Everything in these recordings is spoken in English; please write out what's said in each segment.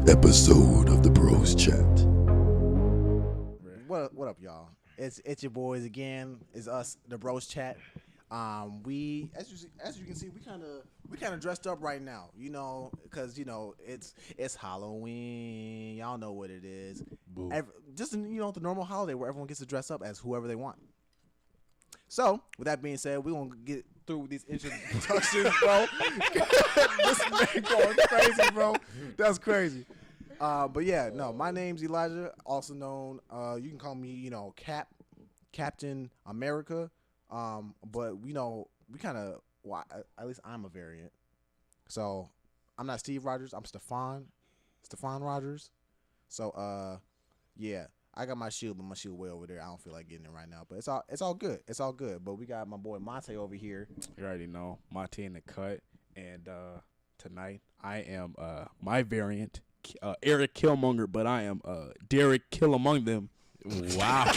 episode of the Bros Chat. What up, y'all? It's your boys again. It's us, the Bros Chat. We as you can see, we kind of dressed up right now, because it's Halloween. Y'all know what it is. Just the normal holiday where everyone gets to dress up as whoever they want. So, with that being said, we're going to get through with these introductions, bro. This man going crazy, bro. That's crazy. But yeah, no, my name's Elijah, also known, you can call me, Captain America. But, we kind of, at least I'm a variant. So, I'm not Steve Rogers. I'm Stefan Rogers. So, yeah. I got my shield, but my shield way over there. I don't feel like getting it right now, but it's all good. It's all good. But we got my boy Monte over here. You already know Monte in the cut, and tonight I am my variant, Eric Killmonger, but I am Derek Kill Among Them. Wow.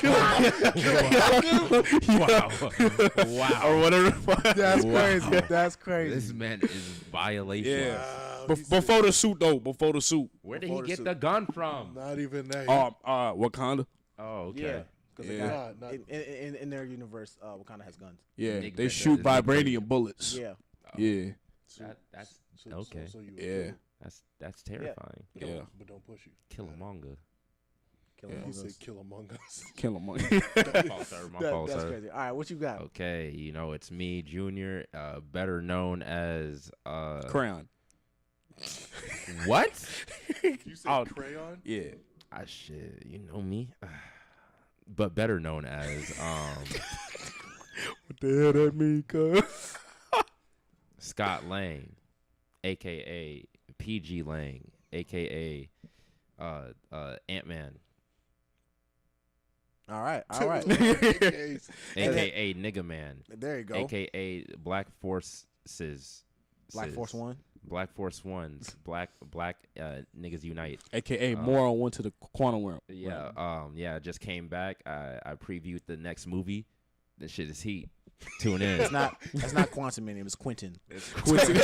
Wow. Or whatever. That's crazy. That's crazy. This man is violation. Yeah. Before the suit, though. Before the suit. Where did he get the gun from? Not even that. Wakanda. Oh, okay. Yeah. In their universe, Wakanda has guns. Yeah. Nick They Bender shoot is vibranium bullets. Yeah. Yeah. That's okay. So you Yeah. That's terrifying. Yeah. But don't push you. Killmonger. He said kill among us. Kill among. My fault, sir. That's crazy. All right, what you got? Okay, it's me, Junior, better known as Crayon. What? You said crayon? Yeah. Shit, you know me. But better known as What the hell that mean, cuz? Scott Lang, aka PG Lang, aka Ant-Man, All right. aka Nigga Man, There you go. aka Black Forces. Black Force One. Black Force Ones. Black niggas unite. AKA Moron went to the quantum realm. Yeah. Yeah. Just came back. I previewed the next movie. This shit is heat. Tune in. That's not Quantum Mania. It's Quentin. Quentin.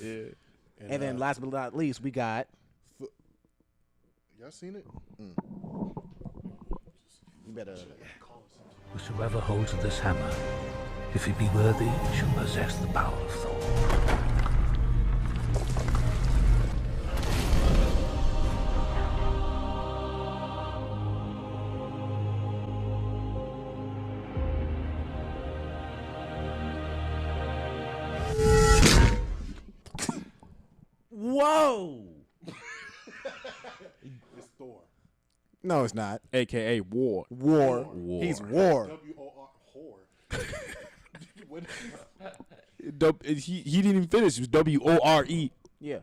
Yeah. And then last but not least, we got. Y'all seen it? You better. Whosoever holds this hammer, if he be worthy, shall possess the power of Thor. Whoa. It's Thor. No, it's not. AKA War. War. He's War. W-O-R. Whore. He didn't even finish. It was WORE. Yeah.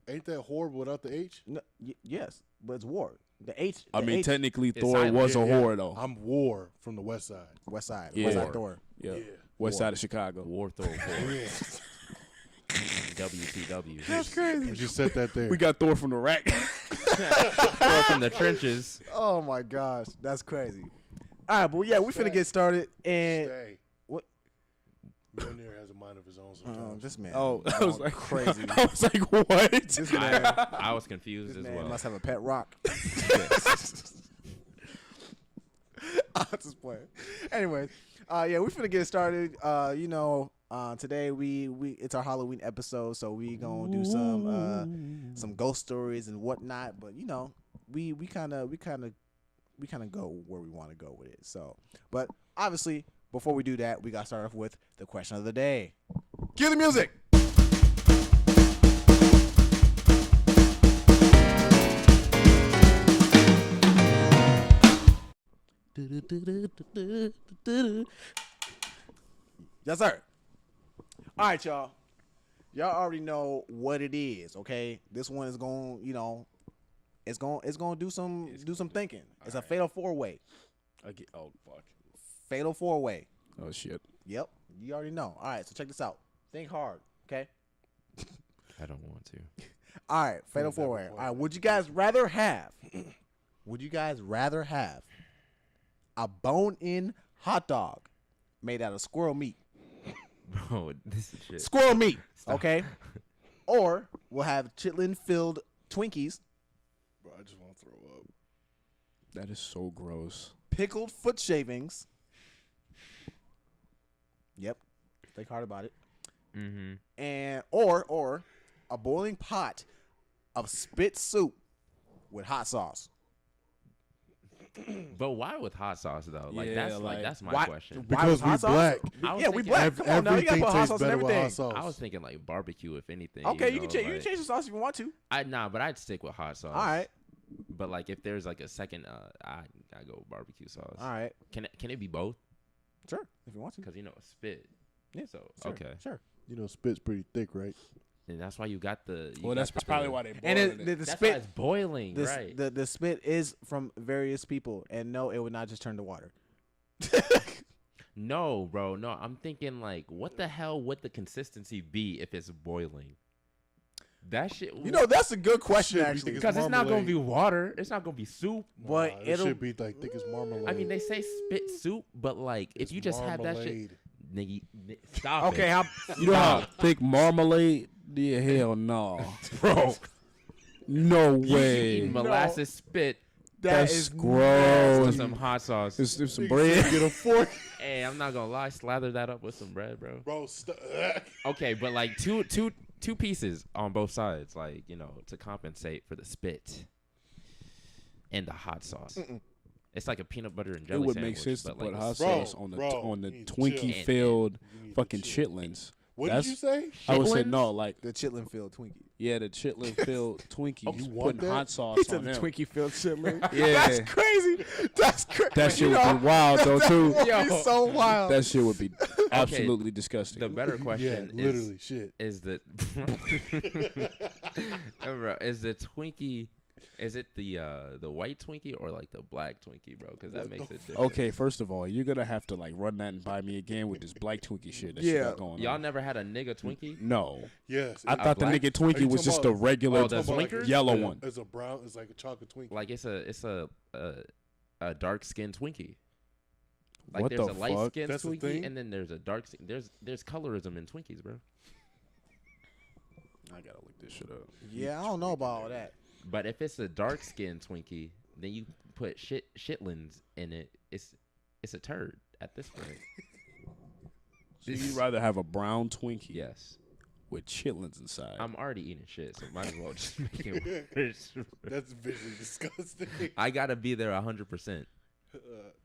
Ain't that whore without the H? No, yes, but it's War. The H. I mean, H, technically, Thor silent. was a whore, though. I'm War from the West Side. West Side. Yeah. West Side Thor. Yeah. Yeah. West side of Chicago. War Thor. WTW. That's crazy. I just said that there. We got Thor from the rack. Thor from the trenches. Oh my gosh, that's crazy. All right, but yeah, we finna get started. And Stay. what? Millionaire has a mind of his own sometimes. This man. Oh, I was like crazy. I was like, what? This man, I was confused this as man well. must have a pet rock. I'm just playing. Anyways, yeah, we finna get started. Today we it's our Halloween episode, so we gonna do some ghost stories and whatnot. But we kind of go where we want to go with it. So, but obviously, before we do that, we got to start off with the question of the day. Cue the music. Yes, sir. All right, y'all. Y'all already know what it is, okay? This one is going, it's going to do some thinking. It's a fatal four-way. Oh, fuck. Fatal four-way. Oh, shit. Yep. You already know. All right, so check this out. Think hard, okay? I don't want to. All right, fatal four-way. All right, would you guys rather have a bone-in hot dog made out of squirrel meat? Bro, this is shit. Squirrel meat, Stop. okay? Or we'll have chitlin-filled Twinkies, Bro, I just want to throw up. That is so gross. pickled foot shavings. Yep. Think hard about it. Mm-hmm. And or a boiling pot of spit soup with hot sauce. But why with hot sauce though? Like Yeah, like, that's my why- question. why Because with hot we sauce? black. I was Yeah, we thinking- black. Come on now, you gotta Everything put hot tastes sauce on better with everything. hot sauce. I was thinking like barbecue, if anything. Okay, you know, can change. You like- can change the sauce if you want to. But I'd stick with hot sauce. All right, But like, if there's like a second, I go with barbecue sauce. all right, Can it be both? sure, if you want to. Because spit. Yeah, So Sure, okay, sure. You know, spit's pretty thick, right? and that's why you got the. Well, that's probably why they And boiled it. the That's why spit, it's boiling, right? the spit is from various people, and no, it would not just turn to water. No, bro. No, I'm thinking like, what the hell would the consistency be if it's boiling? That shit. You know, that's a good question Shit, we actually. think because it's not gonna marmalade. be water. It's not gonna be soup. But Nah, it it'll- should be like thick as marmalade. I mean, they say spit soup, but like, if It's you just have that shit, marmalade. nigga, stop. Okay, it. how You know how thick marmalade? Yeah, hell no, bro. No You way. eating molasses spit That's with gross. some hot sauce. There's some Nigga bread. said, Get a fork, Hey, I'm not gonna lie, slather that up with some bread, bro. bro. Okay, but like two pieces on both sides, like, to compensate for the spit and the hot sauce. It's like a peanut butter and jelly It would sandwich, make sense to but put like hot Bro, sauce on the bro, on the you need to Twinkie chill. filled You need to fucking chill. chitlins. What That's- did you say? I would say Chitlins? no, like the chitlin-filled Twinkie. yeah, the chitlin filled Twinkies. you You want putting that? hot sauce He on said the them. Twinkie-filled chitlin. Yeah. That's crazy. That's crazy. That shit would be wild though too. That would be so wild. That shit would be absolutely disgusting. the better Yeah, question literally, shit. is the Bro, is the Twinkie, is it the white Twinkie or like the black Twinkie, bro? Because that makes it different. Okay, first of all, you're gonna have to like run that and buy me again with this black Twinkie shit. That Yeah. shit got going Y'all on. never had a nigga Twinkie? No, Yes. I thought the black- nigga Are Twinkie you was talking just a about- regular Oh, the Talking about Swinkers? yellow it's a- one. It's a brown. It's like a chocolate Twinkie. Like it's a dark skinned Twinkie. Like What there's the a light fuck? skinned That's the Twinkie thing? and then there's a dark there's colorism in Twinkies, bro. I gotta look this shit up. Yeah, I don't know about all that. But if it's a dark skinned Twinkie, then you put shitlins in it. It's a turd at this point. So you'd rather have a brown Twinkie Yes. with chitlins inside? I'm already eating shit, so might as well just make it worse. That's visually disgusting. I gotta be there 100%.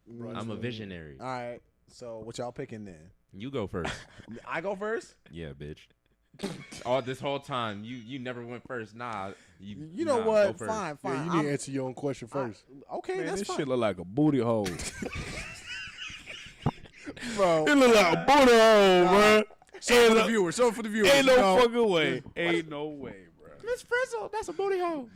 Bro, I'm a visionary. All right. So what y'all picking then? You go first. I go first. Yeah, bitch. All this whole time, you never went first. Nah, You know nah, go what? first. Fine, Yeah, fine. you need to answer your own question first. Okay, Man, that's this fine. shit look like a booty hole. Bro, It look like a booty hole, bro. show it for the viewers. Show it for the viewers. Ain't you no know. fucking way. Ain't no way, bro. Miss Frizzle, that's a booty hole.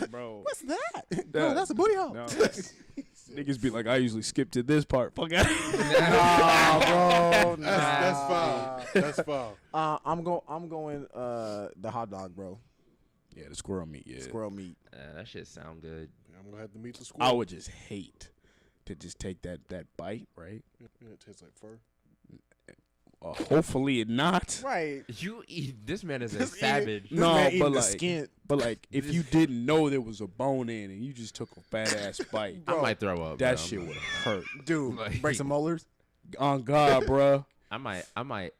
Bro. What's that? No, that's a booty hole. No. Niggas be like, I usually skip to this part. Fuck out. Nah, bro. That's foul. That's foul. I'm going the hot dog, bro. Yeah, the squirrel meat. Yeah, Squirrel meat. That shit sound good. I'm gonna have to meet the squirrel. I would just hate to just take that bite, right? Yeah, it tastes like fur. Hopefully it not. Right. You eat. This man is a Just eat it. savage. This No, man but eating the like- skin. But like, if you didn't know there was a bone in and you just took a fat ass bite, I might throw up. that bro. shit would hurt. Dude, Like- break some molars. On God, bruh. I might.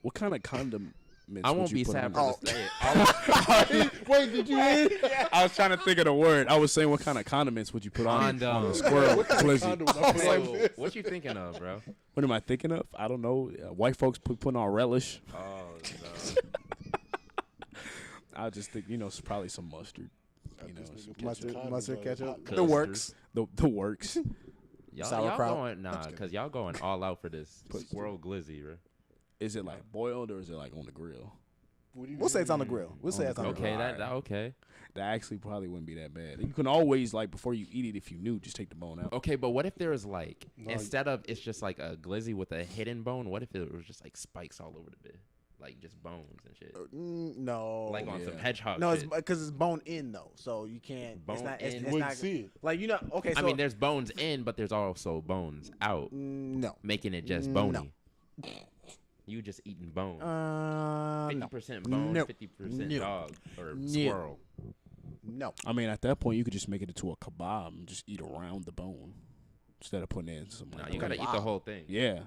What kind of condiments? I would won't you be put sad on for it? this. Wait, did you hear? I was trying to think of the word. I was saying, what kind of condiments would you put on Condom. a squirrel glizzy? Condom when I put like this. What you thinking of, bro? What am I thinking of? I don't know. White folks putting on relish. Oh I just think, it's probably some mustard. This Some nigga ketchup. Mustard, ketchup. Hot The custard. works. The works. Y'all Sauerkraut. going because y'all going all out for this squirrel glizzy, bro. Is it like boiled or is it like on the grill? What do you We'll say mean? it's on the grill. We'll say it's on the Okay, grill. that okay. That actually probably wouldn't be that bad. You can always, like, before you eat it, if you knew, just take the bone out. Okay, but what if there was like No, instead of it's just like a glizzy with a hidden bone? What if it was just like spikes all over the bed, like just bones and shit, No. like on some yeah. hedgehog? No, it's shit. because it's bone in though, so you can't. Bone it's not. in. It's, You it's wouldn't not. see it. Like okay. So I mean, there's bones in, but there's also bones out, no. making it just No. bony. You just eating bone. No. 50% bone, No. 50% No. dog or No. squirrel. No. I mean, at that point, you could just make it into a kebab and just eat around the bone instead of putting it in some. No, like you gotta bread. eat the whole thing. Yeah,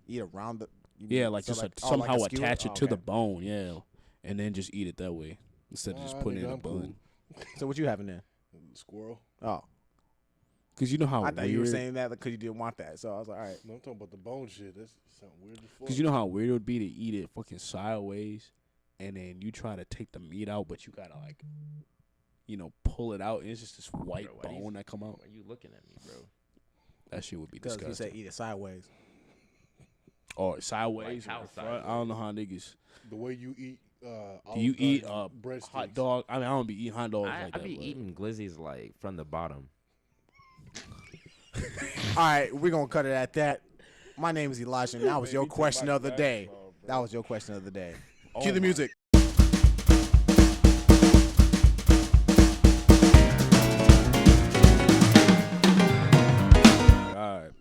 Eat around the. you yeah, mean- like so just like, oh, somehow like a skewer? attach it Oh, to the okay. bone. Yeah, and then just eat it that way instead of just putting it in nigga, a I'm cool. bun. So what you having there? Squirrel. Oh, Cause you know how I thought you were weird- saying that because you didn't want that. So I was like, all right. No, I'm talking about the bone shit. That's something weird as fuck. Cause you know how weird it would be to eat it fucking sideways, and then you try to take the meat out, but you gotta like, pull it out, and it's just this white Bro, why you- bone that come out. Why you looking at me, bro? That shit would be Because he disgusting. said eat it sideways. Or sideways, Like how or front. I don't know how niggas. the way you eat. Do you eat breadsticks? hot dog? I mean, I don't be eating hot dogs I like that. be but- eating glizzies like from the bottom. All right, we're gonna cut it at that. My name is Elijah, and that was your question of the day. That was your question of the day. Cue the music. God.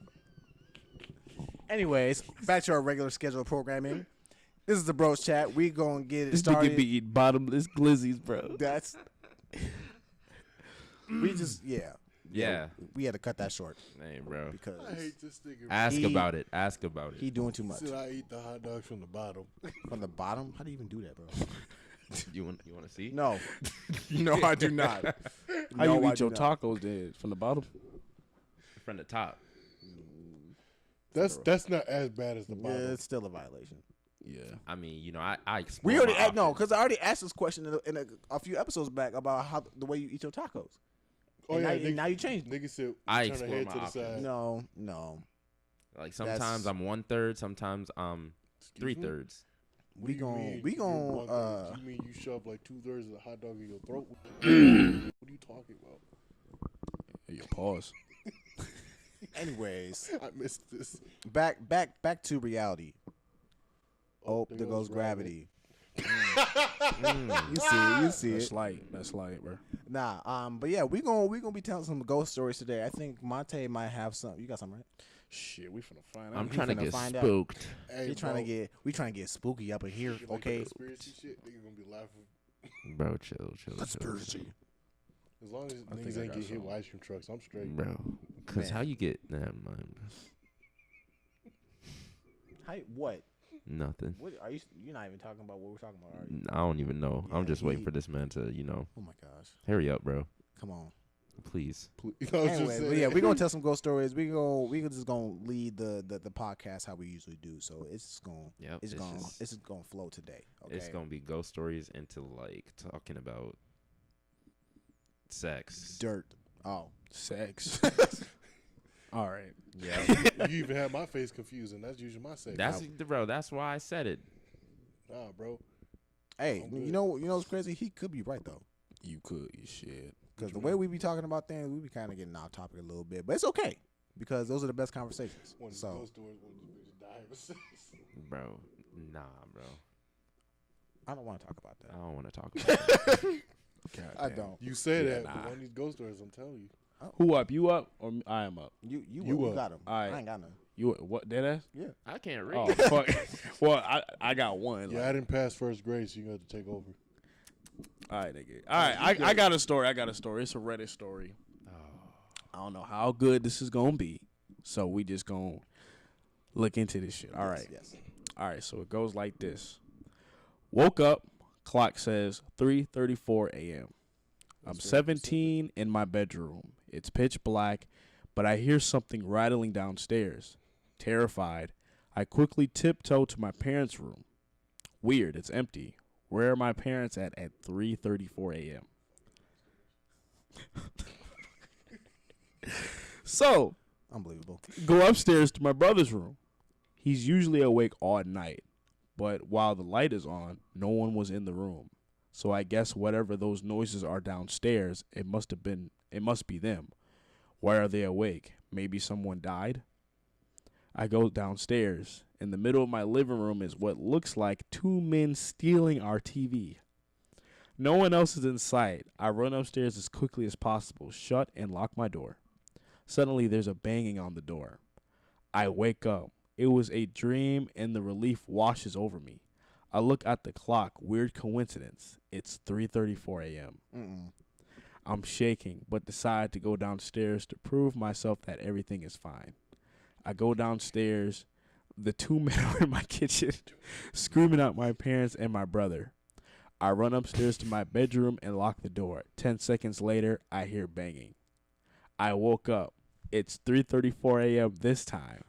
Anyways, back to our regular scheduled programming. This is the Bros Chat. We gonna get it This started. nigga be eating bottomless glizzies, bro. That's we just Yeah. we had to cut that short Hey, bro. because I hate this nigga. Ask He- about it. Ask about he it. doing too much Said I eat the hot dogs from the bottom. from the bottom. How do you even do that, bro? You want to see? No, no, I do not. How No, you I eat do your not. tacos then? From the bottom? From the top. That's not as bad as the Yeah, bottom. it's still a violation. Yeah. I mean, I We explore already my no, options. because I already asked this question in a few episodes back about how the way you eat your tacos. Oh And yeah, now, and now you changed. nigga said I turn the explore head my to the options. side. No. Like That's- sometimes I'm 1/3, sometimes I'm Excuse me? 3/3. What do you mean you're one third? You mean you shove like 2/3 of the hot dog in your throat? What are you talking about? Hey, yo, pause. Anyways, I missed this. back to reality. Oh, there there goes goes gravity. You see That's it. light. That's light, bro. Nah, but yeah, we gonna be telling some ghost stories today. I think Monte might have some. You got some, right? Shit, we finna find out. I'm trying to finna get find out. spooked. Hey, We trying to get spooky up in here. shit like Okay. conspiracy shit, nigga gonna be laughing. Bro, chill. As long as think niggas I ain't got get hit some. with ice cream trucks, I'm straight. Bro. Because Man. how you get... Never mind. What? Nothing. What are you? You're not even talking about what we're talking about, are you? I don't even know. I'm Yeah, just waiting he- for this man to, Oh my gosh! hurry up, bro. Come on. Please. I was just Anyway, but saying. yeah, we're gonna tell some ghost stories. We just gonna lead the podcast how we usually do. So it's gonna Yep. it's gonna flow today. Okay. It's going to be ghost stories into, like, talking about sex. dirt. Oh, sex. All right. Yeah. You even had my face confused, and that's usually my sex. Bro, that's why I said it. Nah, bro. hey, I'm good. you know what's crazy? He could be right though, You could. You shit. because the way we be talking about things, we be kind of getting off topic a little bit, but it's okay because those are the best conversations. One of So those stories when this bitch die of sex. Bro, nah, bro. I don't want to talk about I that. don't want to talk about it. God I damn. don't. You say Yeah, that, nah. but one of these ghost stories, I'm telling you. Who up? You up? Or I am up? You up. got him. All right. I ain't got none. You what? Dead ass? I can't read. Oh fuck. Well, I got one. Yeah, I Like, didn't pass first grade, so you got to take over. all right, nigga. All right, I got a story. It's a Reddit story. I don't know how good this is gonna be, so we just gonna look into this shit. All right. Yes. All right, so it goes like this. Woke up, clock says 3:34 a.m. I'm 17 in my bedroom. It's pitch black, but I hear something rattling downstairs. Terrified, I quickly tiptoe to my parents' room. Weird, it's empty. Where are my parents at 3:34 a.m.? So, Unbelievable. go upstairs to my brother's room. He's usually awake all night, but while the light is on, no one was in the room. So I guess whatever those noises are downstairs, it must be them. Why are they awake? Maybe someone died? I go downstairs. In the middle of my living room is what looks like two men stealing our TV. No one else is in sight. I run upstairs as quickly as possible, shut and lock my door. Suddenly there's a banging on the door. I wake up. It was a dream, and the relief washes over me. I look at the clock. Weird coincidence. It's 3:34 a.m. I'm shaking, but decide to go downstairs to prove myself that everything is fine. I go downstairs. The two men are in my kitchen, screaming at my parents and my brother. I run upstairs to my bedroom and lock the door. 10 seconds later, I hear banging. I woke up. It's 3:34 a.m. this time.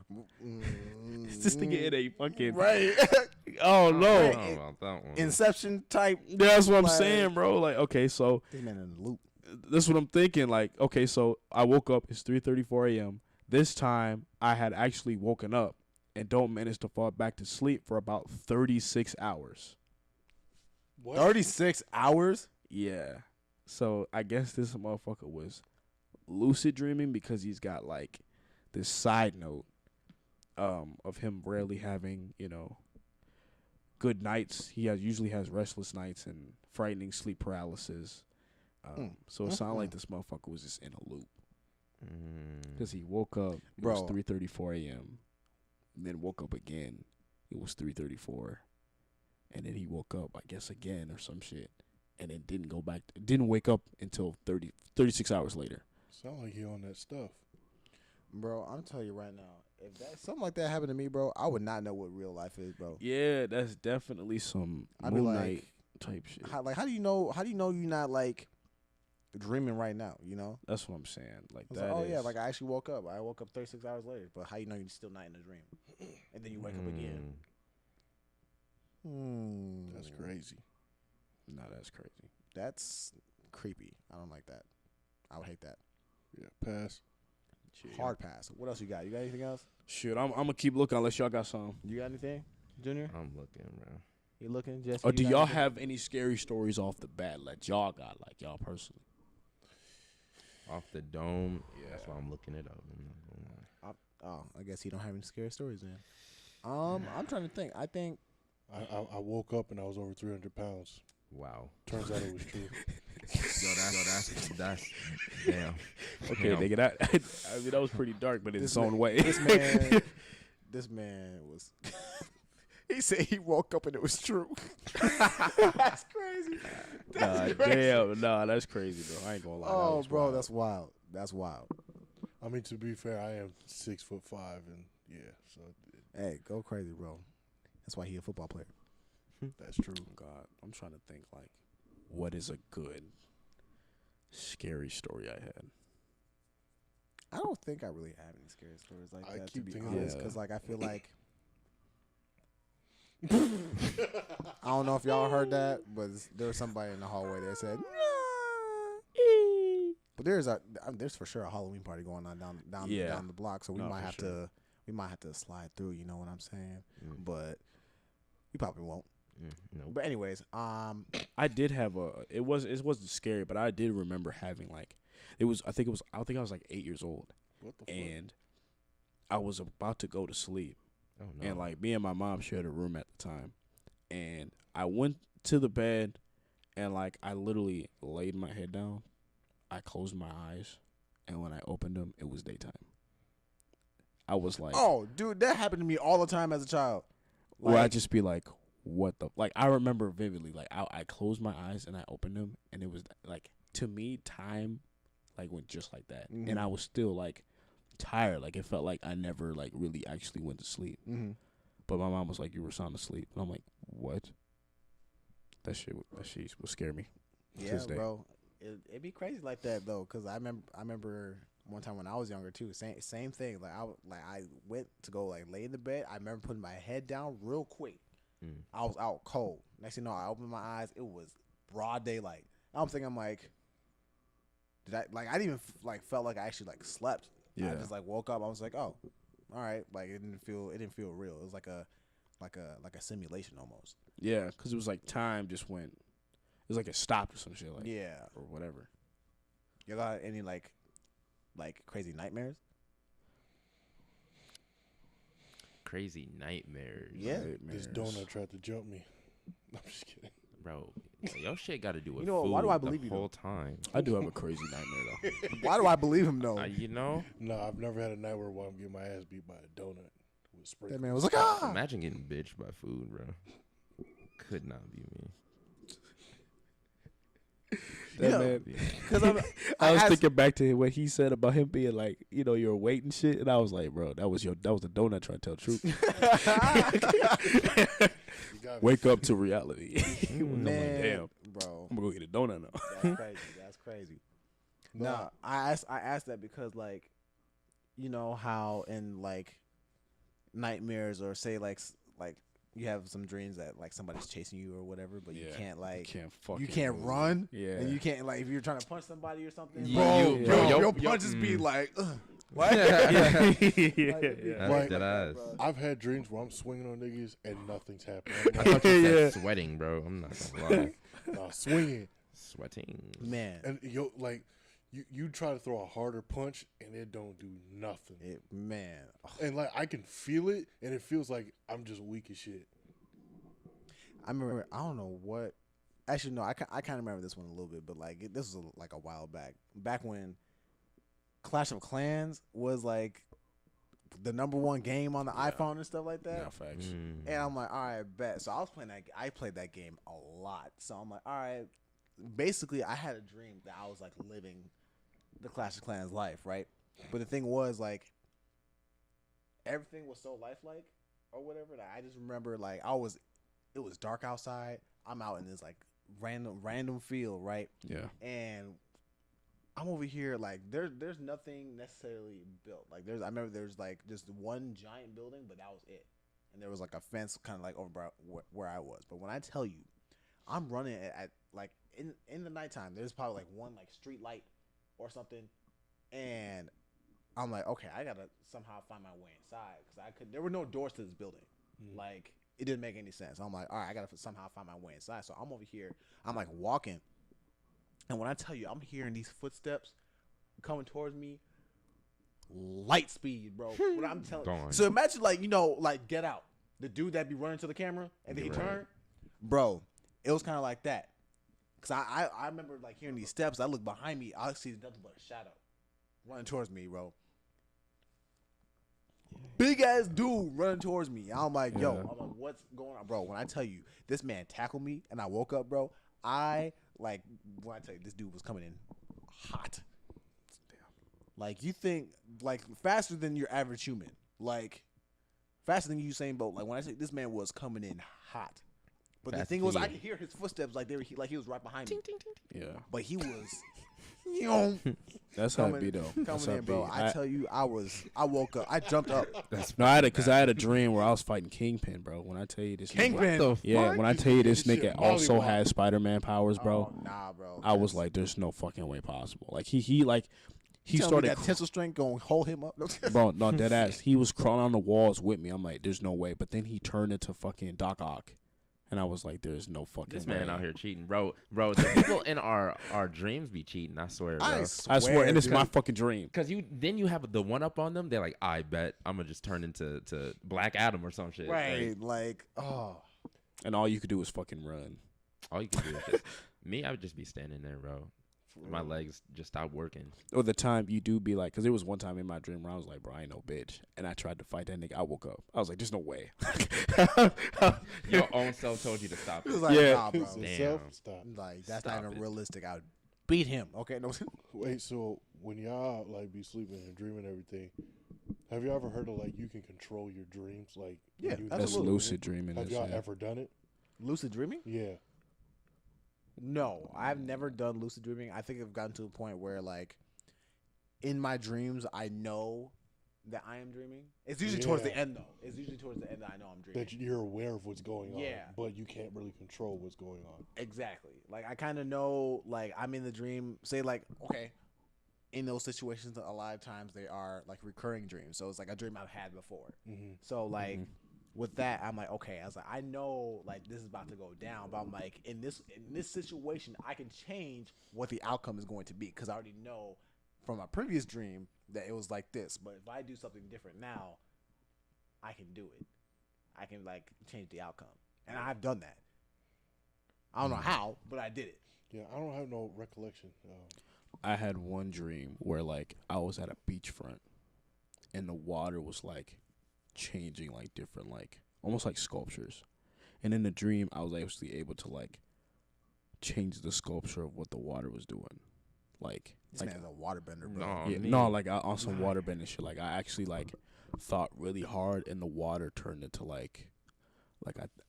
Is this nigga in a fucking... Right. Oh, I no. don't know about that one. Inception type. That's what I'm like- saying, bro. Like, okay, so This man in the loop. that's what I'm thinking. Like, okay, so I woke up. It's 3:34 a.m. This time, I had actually woken up and don't manage to fall back to sleep for about 36 hours. What? 36 hours? Yeah. So I guess this motherfucker was lucid dreaming because he's got like this side note of him rarely having, good nights. He usually has restless nights and frightening sleep paralysis. So it sounded like this motherfucker was just in a loop because he woke up. It was Bro. 3:34 a.m. And then woke up again. It was 3:34, and then he woke up, I guess, again or some shit, and then didn't wake up until 36 hours later. Sound like he on that stuff. Bro, I'm telling you right now, if something like that happened to me, bro, I would not know what real life is, bro. Yeah, that's definitely some I'd be Moon like, Knight type shit. How do you know you're not like dreaming right now, you know? That's what I'm saying. Like It's that. like, oh yeah, is- like I actually woke up. I woke up 36 hours later, but how you know you're still not in a dream? And then you wake up again. That's crazy. No, that's crazy. That's creepy. I don't like that. I would hate that. Yeah, pass. Hard pass. What else you got? You got anything else? Shit, I'm gonna keep looking unless y'all got some. You got anything, Junior? I'm looking, bro. You looking? Jesse, Or you do got y'all anything? have any scary stories off the bat that y'all got, like y'all personally? Off the dome. Yeah. That's why I'm looking it up. I'm not gonna lie. Oh, I guess you don't have any scary stories then. I'm trying to think. I think I woke up and I was over 300 pounds. Wow. Turns out it was true. That's damn. Okay, Damn. nigga, that I mean that was pretty dark, but in its own way. this man was. He said he woke up and it was true. That's crazy. That's crazy. Damn, nah, that's crazy, bro. I ain't gonna lie. that Oh, was bro, wild. that's wild. That's wild. I mean, to be fair, I am 6'5", and yeah, so Hey, go crazy, bro. That's why he a football player. that's true. God, I'm trying to think like, what is a good scary story I had? I don't think I really have any scary stories like I that, to keep be thinking honest, that. because like I feel like I don't know if y'all heard that, but there was somebody in the hallway that said, "Nah." But there's for sure a Halloween party going on Yeah. down the block, so we No, might for have sure. to slide through. You know what I'm saying? Mm. But we probably won't. No. But anyways, I did have it wasn't scary, but I did remember having like, I think I was like 8 years old, What the fuck? and I was about to go to sleep. Oh no. And like me and my mom shared a room at the time, and I went to the bed, and like I literally laid my head down, I closed my eyes, and when I opened them, it was daytime. I was like, oh, dude, that happened to me all the time as a child. where I just be like, what the, like I remember vividly, like I closed my eyes and I opened them, and it was like, to me, time like went just like that, and I was still like tired, like it felt like I never like really actually went to sleep. But my mom was like, you were sound asleep, and I'm like, what? That shit will scare me. to Yeah, this day. bro. It'd be crazy like that though, cause I remember one time when I was younger too. Same thing. Like I went to go like lay in the bed. I remember putting my head down real quick. I was out cold. Next thing you know, I opened my eyes. It was broad daylight. I'm thinking, I'm like, I didn't even like felt like I actually like slept. I Yeah. just like woke up. I was like, oh, all right. Like it didn't feel real. It was like a simulation almost. Yeah, because it was like time just went. It was like it stopped or some shit, like Yeah. or whatever. You got any like crazy nightmares? Crazy nightmares. Yeah. This donut tried to jump me. I'm just kidding. Bro, your shit got to do with You know what, food why do I believe the you, whole time. I do have a crazy nightmare though. Why do I believe him though? You know? No, I've never had a night where I'm getting my ass beat by a donut. with sprinkles. That man was like, ah. Imagine getting bitched by food, bro. Could not be me. That man. Because I was thinking back to what he said about him being like, you're waiting shit, and I was like, bro, that was the donut trying to tell the truth. Wake up to reality. I'm like, damn, bro, I'm gonna go get a donut now. That's crazy. That's crazy. Nah, I asked that because like, you know how in like nightmares or say like you have some dreams that like somebody's chasing you or whatever, but you can't like you can't run. Yeah, and you can't like if you're trying to punch somebody or something. Bro, your punches be like. What? I've had dreams where I'm swinging on niggas and nothing's happening. I thought you said sweating, bro. I'm not gonna lie. Nah, swinging, sweating, man. And you try to throw a harder punch and it don't do nothing. Man. And like I can feel it, and it feels like I'm just weak as shit. I remember. I don't know what. Actually, no. I kind of remember this one a little bit, but like this was like a while back. Back when Clash of Clans was like the #1 game on the iPhone and stuff like that. Yeah, facts. And I'm like, all right, bet. So I was playing that. I played that game a lot. So I'm like, all right. Basically, I had a dream that I was like living the Clash of Clans life, right? But the thing was like everything was so lifelike or whatever that I just remember like it was dark outside. I'm out in this like random field, right? Yeah. And I'm over here like there's nothing necessarily built. Like I remember there's like just one giant building, but that was it. And there was like a fence kind of like over where I was. But when I tell you, I'm running at like in the nighttime, there's probably like one like street light or something, and I'm like, okay, I gotta somehow find my way inside because there were no doors to this building. Like it didn't make any sense. I'm like, all right, I gotta somehow find my way inside. So I'm over here, I'm like walking. And when I tell you, I'm hearing these footsteps coming towards me, light speed, bro. What I'm telling you. So imagine, like, like Get Out, the dude that be running to the camera and then he turn, bro. It was kind of like that. Cause I remember like hearing these steps. I look behind me, I see nothing but a shadow running towards me, bro. Big ass dude running towards me. I'm like, yo, I'm like, what's going on, bro? When I tell you, this man tackled me and I woke up, bro. When I tell you, this dude was coming in hot. Damn. Like, you think, like, faster than your average human. Like, faster than Usain Bolt. Like, when I say this man was coming in hot. But the thing was, I could hear his footsteps like he was right behind me. Yeah. But he was, That's how it be though. Coming in, bro. I tell you, I woke up. I jumped up. No, I had a dream where I was fighting Kingpin, bro. When I tell you this, Kingpin. When I tell you this nigga also has Spider-Man powers, bro. Oh, nah, bro. I was like, there's no fucking way possible. Like he started that tensile strength going hold him up. Bro, no, dead ass. He was crawling on the walls with me. I'm like, there's no way. But then he turned into fucking Doc Ock. And I was like, there's no fucking This way. man out here cheating, bro. The people in our dreams be cheating, I swear, bro. I swear, and it's my fucking dream. Because you have the one up on them. They're like, I bet I'm going to just turn into Black Adam or some shit. Right, like, oh. And all you could do was fucking run. All you can do is just... Me, I would just be standing there, bro. My legs just stopped working. Or the time you do be like, because there was one time in my dream where I was like, bro, I ain't no bitch. And I tried to fight that nigga. I woke up. I was like, there's no way. Your own self told you to stop. It was like, nah, bro. Damn. Stop. Like, that's Stop not even it. realistic. I would beat him. Okay, no. Wait, so when y'all like be sleeping and dreaming and everything, have you ever heard of like you can control your dreams? Like, Yeah, That's absolutely. lucid dreaming. Have and y'all shit. ever done it? Lucid dreaming? Yeah. No, I've never done lucid dreaming. I think I've gotten to a point where, like, in my dreams, I know that I am dreaming. It's usually towards the end, though. It's usually towards the end that I know I'm dreaming. That you're aware of what's going on, Yeah. but you can't really control what's going on. Exactly. Like, I kind of know, like, I'm in the dream. Say, like, okay, in those situations, a lot of times they are, like, recurring dreams. So it's like a dream I've had before. Mm-hmm. So, like, with that, I'm like, okay. I was like, I know, like, this is about to go down. But I'm like, in this situation, I can change what the outcome is going to be. Because I already know from my previous dream that it was like this. But if I do something different now, I can do it. I can, like, change the outcome. And I've done that. I don't know how, but I did it. Yeah, I don't have no recollection. I had one dream where, like, I was at a beachfront and the water was, like, changing like different like almost like sculptures. And in the dream, I was actually able to like change the sculpture of what the water was doing. Like, This man's a waterbender, bro. No, yeah, me. no, like on some waterbending shit. Like I actually like thought really hard, and the water turned into like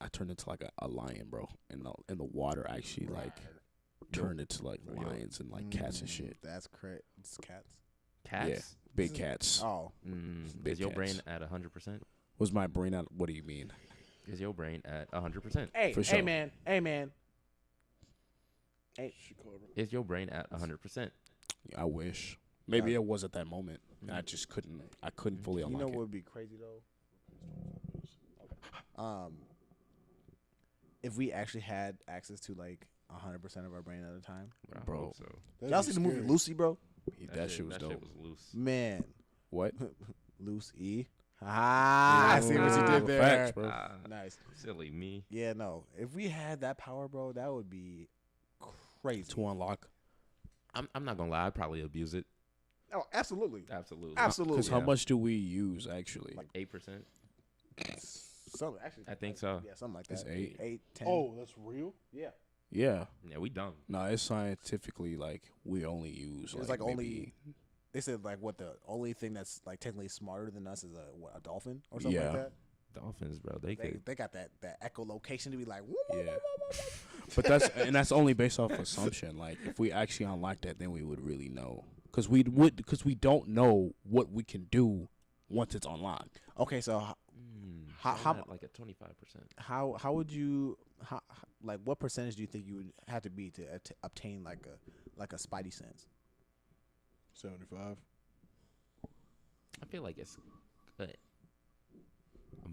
I turned into like a lion, bro. And the water actually like turned into like lions and like cats and shit. That's crazy. It's cats. Cats. Yeah, big cats. Oh, Big Is your cats. brain at 100%? Was my brain out? What do you mean? Is your brain at 100%? hey, For sure. man, hey, man. Is your brain at 100%? I wish. Maybe it was at that moment. I just couldn't. I couldn't fully You unlock know it. what would be crazy though? If we actually had access to like 100% of our brain at a time. I Bro. hope so. Y'all see the movie Lucy, bro? That shit was that dope. shit was loose. Man, What? Lucy. I see what you did there. Facts, bro. Nice. Silly me. Yeah, no. If we had that power, bro, that would be crazy. To unlock. I'm not gonna lie. I'd probably abuse it. Oh, absolutely. Absolutely. Absolutely. Because how much do we use actually? Like 8%. Something actually. I think so. Yeah, something like that. It's 8. 8, 10. Oh, that's real? yeah. Yeah. Yeah, we dumb. No, it's scientifically like we only use. It's like only. They said like what the only thing that's like technically smarter than us is a dolphin or something Yeah. like that. Dolphins, bro. They could. They got that echolocation to be like. Woo, Yeah. But that's only based off assumption. Like if we actually unlock that, then we would really know. Because we don't know what we can do once it's unlocked. Okay, so How how like a 25%? how would you like what percentage do you think you would have to be to obtain like a spidey sense? 75. I feel like it's a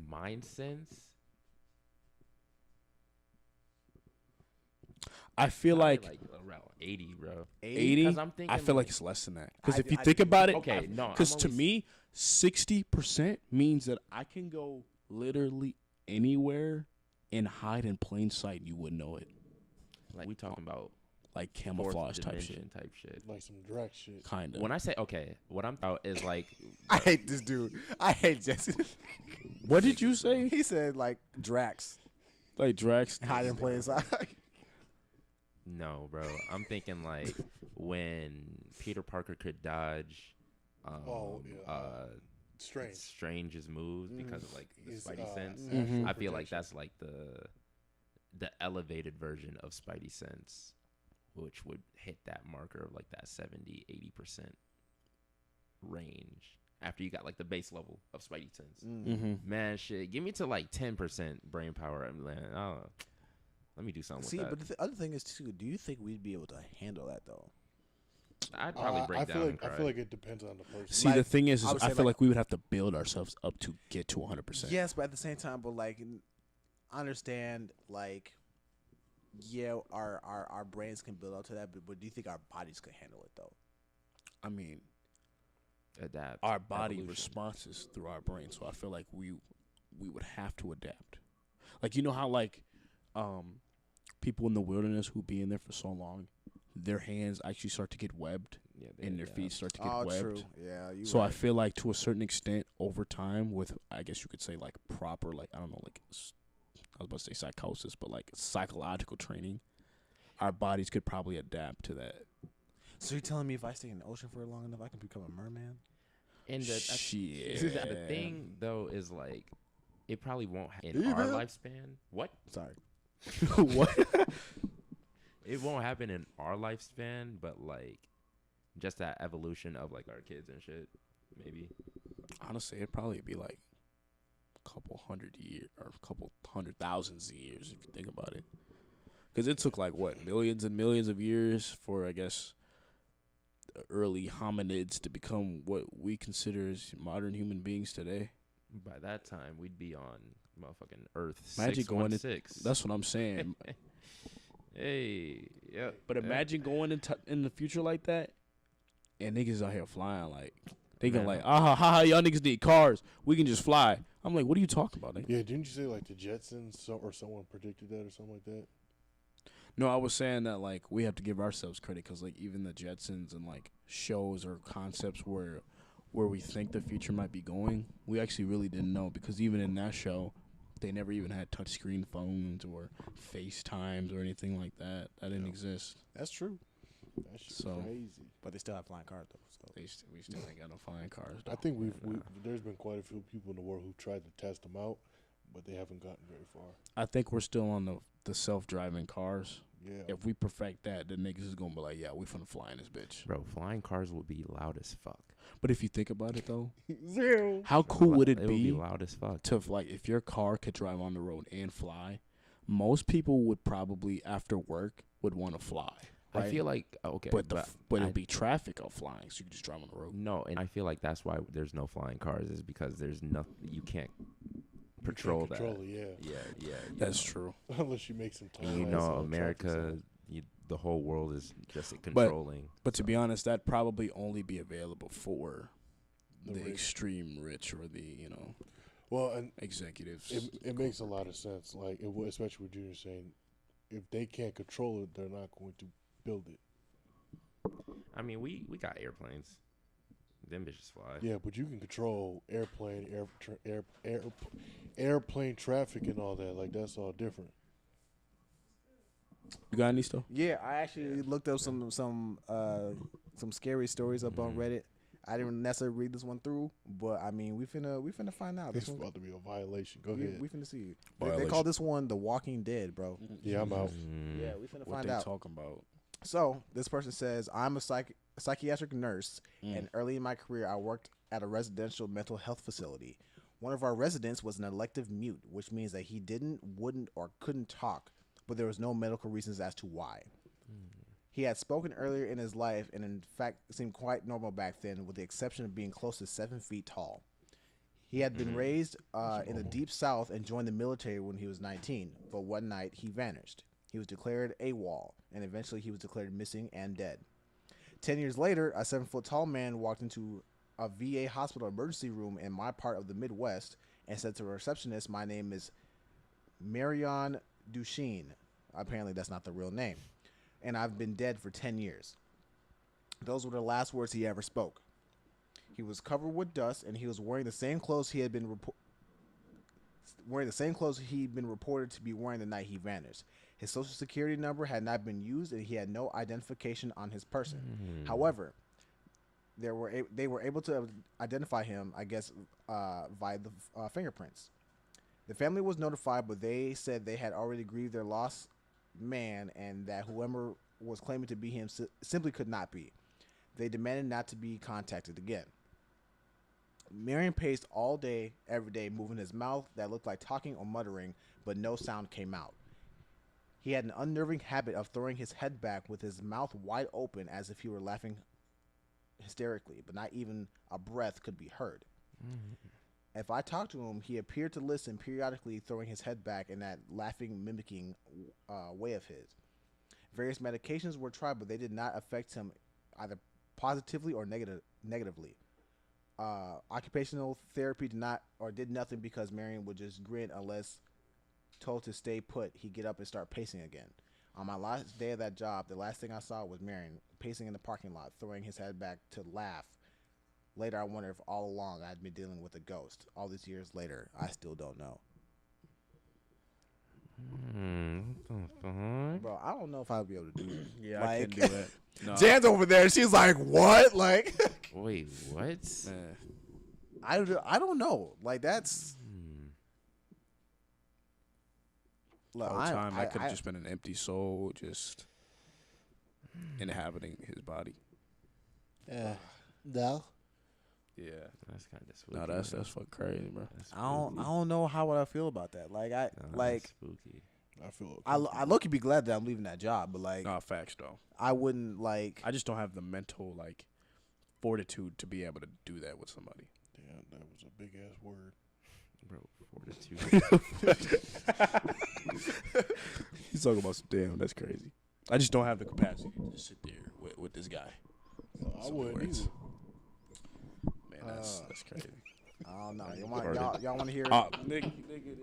mind sense. I feel Probably like around 80, bro. 80. 'Cause I'm thinking I feel like like- it's less than that. Because I- if you I think do. about it, Okay, no, I'm Because to always- me, 60% means that I can go literally anywhere and hide in plain sight. You wouldn't know it. Like we talking about Like fourth camouflage type shit. dimension type shit. Like some Drax shit. Kind of. When I say okay, what I'm about is like I hate this dude. I hate Jesse. What did you say? He said like Drax Like Drax? hide in plain sight. no, bro. I'm thinking like when Peter Parker could dodge Strange. Strange's moves because of like the His, Spidey sense. Mhm. I feel like protection. that's like the elevated version of Spidey sense, which would hit that marker of like that 70-80% range after you got like the base level of Spidey sense. Mm-hmm. Man, shit, give me to like 10% brain power. I mean, I don't know. Let me do something See, with that. but the other thing is too. Do you think we'd be able to handle that though? I'd probably break I down feel and like cry. I feel like it depends on the person. See, Like, the thing is I would I say, feel like- like we would have to build ourselves up to get to 100%. Yes, but at the same time, but like, I understand like, yeah, our brains can build up to that, but do you think our bodies could handle it though? I mean, Adapt. our body Evolution. responses through our brain, so I feel like we would have to adapt. Like you know how like people in the wilderness who be in there for so long, their hands actually start to get webbed Yeah, and their feet start to get Oh, webbed. true. Yeah, you. So I right. feel like to a certain extent, over time, with I guess you could say like proper, like I don't know, like I was about to say psychosis, but like psychological training, our bodies could probably adapt to that. So you're telling me if I stay in the ocean for long enough, I can become a merman? And Shit. the thing though is like, it probably won't in our lifespan. What? Sorry. What? It won't happen in our lifespan, but like, just that evolution of like our kids and shit. Maybe. Honestly, it'd probably be like a couple hundred years or a couple 100,000 years if you think about it. Because it took like what, millions and millions of years for I guess the early hominids to become what we consider as modern human beings today. By that time, we'd be on motherfucking Earth. Imagine going in- 616. That's what I'm saying. Hey, yeah. But imagine going in the future like that, and niggas out here flying like they can Man. like y'all niggas need cars. We can just fly. I'm like, what are you talking about? Nigga? Yeah, didn't you say like the Jetsons or someone predicted that or something like that? No, I was saying that like we have to give ourselves credit because like even the Jetsons and like shows or concepts were where we think the future might be going, we actually really didn't know, because even in that show, they never even had touchscreen phones or FaceTimes or anything like that. That didn't exist. That's true. That shit's So- crazy. But they still have flying cars though. So We still ain't got no flying cars. I think there's been quite a few people in the world who tried to test them out, but they haven't gotten very far. I think we're still on the self-driving cars. Yeah. If we perfect that, the niggas is gonna be like, yeah, we finna fly in this bitch. Bro, flying cars would be loud as fuck. But if you think about it though, Zero. how cool would it would be be loud as fuck. to, like, if your car could drive on the road and fly? Most people would probably, after work, would want to fly. I right? feel like okay, but I- it'd be traffic of flying, so you can just drive on the road. no, and I feel like that's why there's no flying cars is because there's nothing you can't patrol that. Control it, yeah. Yeah. That's true. Unless you make some time. And you know, America, the whole world is just But controlling. to be honest, that'd probably only be available for The the rich. extreme rich or the Well, and executives. it makes a lot of sense. Like, especially what Junior's saying, if they can't control it, they're not going to build it. I mean, we got airplanes. Them bitches fly. Yeah, but you can control airplane traffic and all that. Like, that's all different. You got any stuff? yeah, I actually looked up some scary stories up on Reddit. I didn't necessarily read this one through, but I mean, we finna find out. This This is one, about to be a violation. Go we ahead. finna see. They Violation. call this one The Walking Dead, bro. Yeah, I'm out. Yeah, we finna What find they out. talking about? So this person says, I'm a psychiatric nurse, and early in my career, I worked at a residential mental health facility. One of our residents was an elective mute, which means that he wouldn't, or couldn't talk, but there was no medical reasons as to why. He had spoken earlier in his life, and in fact seemed quite normal back then, with the exception of being close to 7 feet tall. He had been raised in the deep south and joined the military when he was 19, but one night he vanished. He was declared AWOL, and eventually he was declared missing and dead. 10 years later, a 7-foot tall man walked into a VA hospital emergency room in my part of the Midwest and said to the receptionist, "My name is Marion Duchesne." Apparently that's not the real name. "And I've been dead for 10 years. Those were the last words he ever spoke. He was covered with dust, and he was wearing the same clothes he'd been reported to be wearing the night he vanished. His social security number had not been used, and he had no identification on his person. However, they were able to identify him, I guess, via the fingerprints. The family was notified, but they said they had already grieved their lost man, and that whoever was claiming to be him simply could not be. They demanded not to be contacted again. Marion paced all day, every day, moving his mouth that looked like talking or muttering, but no sound came out. He had an unnerving habit of throwing his head back with his mouth wide open as if he were laughing hysterically, but not even a breath could be heard. If I talked to him, he appeared to listen, periodically throwing his head back in that laughing, mimicking way of his. Various medications were tried, but they did not affect him either positively or negatively. Occupational therapy did nothing, because Marion would just grin unless told to stay put. He'd get up and start pacing again. On my last day of that job, the last thing I saw was Marion pacing in the parking lot, throwing his head back to laugh. Later, I wonder if all along I'd been dealing with a ghost. All these years later, I still don't know. Bro, I don't know if I'll be able to do it. Yeah, I Like- can do it. No. Jan's over there. She's like, "What?" Like, Wait, what? I don't know. Like, that's. Look, The whole time I could have just been an empty soul, just inhabiting his body. No. Yeah. That's kind of spooky. No, that's fucking crazy, bro. That's I don't spooky. know how would I feel about that. Like, Nah, that's spooky. I feel I look be glad that I'm leaving that job, but like Nah, facts though. I wouldn't like. I just don't have the mental fortitude to be able to do that with somebody. Damn, that was a big ass word. Bro, 42. He's talking about some damn. That's crazy. I just don't have the capacity to just sit there with this guy. I Some wouldn't words. either. Man, that's crazy. I don't know. Retarded. Y'all want to hear? Nigga,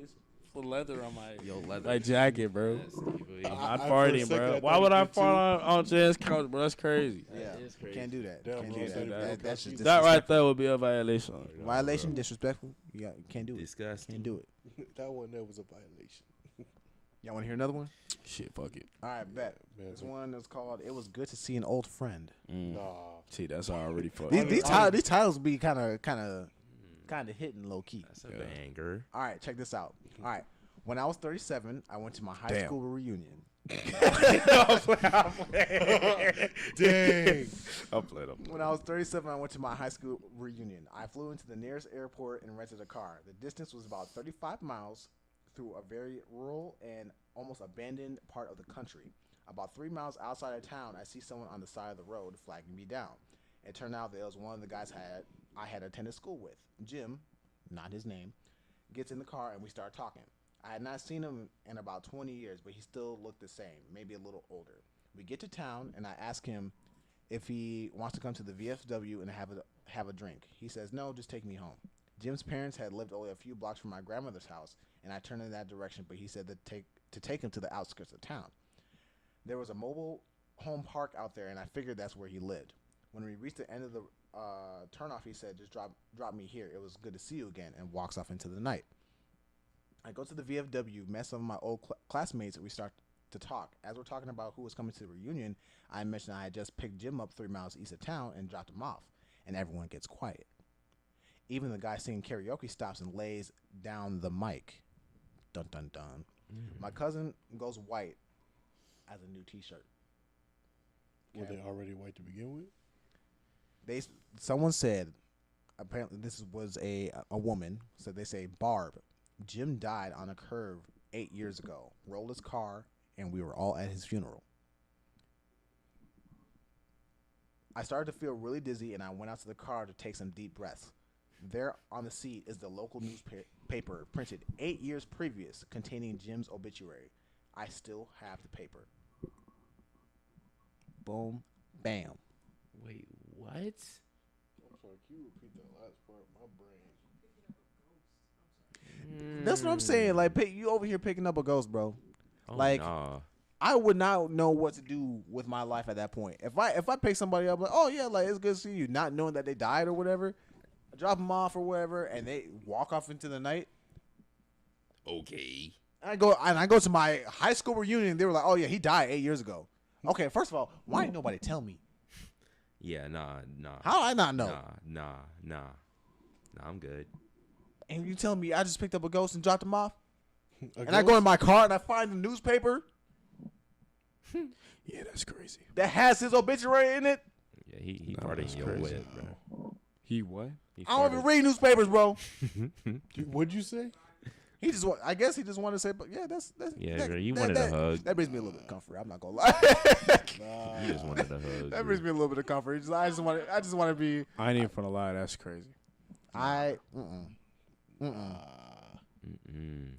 this put leather on my Yo, leather. my jacket, bro. Nasty, boy. I'm I- not for a farting, second, I bro. thought Why you would I did too. fart on Jen's couch, bro? That's crazy. Yeah, is crazy. can't do that. Damn, Can't bro, do is that. that That's just That right disrespectful. there would be a violation. Violation, disrespectful. You can't do it. Disgusting. Can't do it. That one there was a violation. Y'all want to hear another one? Shit, fuck it. All right, bet. Man, This one is called "It Was Good to See an Old Friend." Nah. See, that's already fucked. These titles be kind of hitting low key. That's a banger. All right, check this out. All right, when I was 37, I went to my high Damn. school reunion. Dang. I'll play them. When I was 37, I went to my high school reunion. I flew into the nearest airport and rented a car. The distance was about 35 miles through a very rural and almost abandoned part of the country. About 3 miles outside of town, I see someone on the side of the road flagging me down. It turned out that it was one of the guys I had attended school with. Jim, not his name, gets in the car and we start talking. I had not seen him in about 20 years, but he still looked the same, maybe a little older. We get to town and I ask him if he wants to come to the VFW and have a drink. He says, no, just take me home. Jim's parents had lived only a few blocks from my grandmother's house, and I turned in that direction, but he said to take him to the outskirts of town. There was a mobile home park out there, and I figured that's where he lived. When we reached the end of the turnoff, he said, just drop me here. It was good to see you again, and walks off into the night. I go to the VFW, met some of my old classmates, and we start to talk. As we're talking about who was coming to the reunion, I mentioned I had just picked Jim up 3 miles east of town and dropped him off, and everyone gets quiet. Even the guy singing karaoke stops and lays down the mic. Dun, dun, dun. My cousin goes white as a new T-shirt. Were they already white to begin with? Someone said, apparently this was a woman, so they say, Barb, Jim died on a curve 8 years ago, rolled his car, and we were all at his funeral. I started to feel really dizzy, and I went out to the car to take some deep breaths. There on the seat is the local newspaper printed 8 years previous containing Jim's obituary. I still have the paper. Boom, bam. Wait, what? I'm sorry, can you repeat that last part? My brain. That's what I'm saying. Like, you over here picking up a ghost, bro. Oh, Like, nah. I would not know what to do with my life at that point. If I pick somebody up, like, oh yeah, like it's good to see you, not knowing that they died or whatever, I drop them off or whatever, and they walk off into the night. Okay. And I go to my high school reunion. They were like, oh yeah, he died 8 years ago. Okay, first of all, why didn't nobody tell me? Yeah, nah. How did I not know? Nah, I'm good. And you tell me I just picked up a ghost and dropped him off, A and I go in ghost? my car and I find the newspaper Yeah, that's crazy. that has his obituary in it. Yeah, he Nah, farted that's in your crazy. whip, bro. He what? He I don't even farted. read newspapers, bro. What'd you say? I guess he just wanted to say, but yeah, that's Yeah, that, bro, you that, wanted that, a hug. That brings me a little bit of comfort. I'm not gonna lie. You just wanted a hug. That brings me a little bit of comfort. I just want to be. I ain't even gonna lie. That's crazy.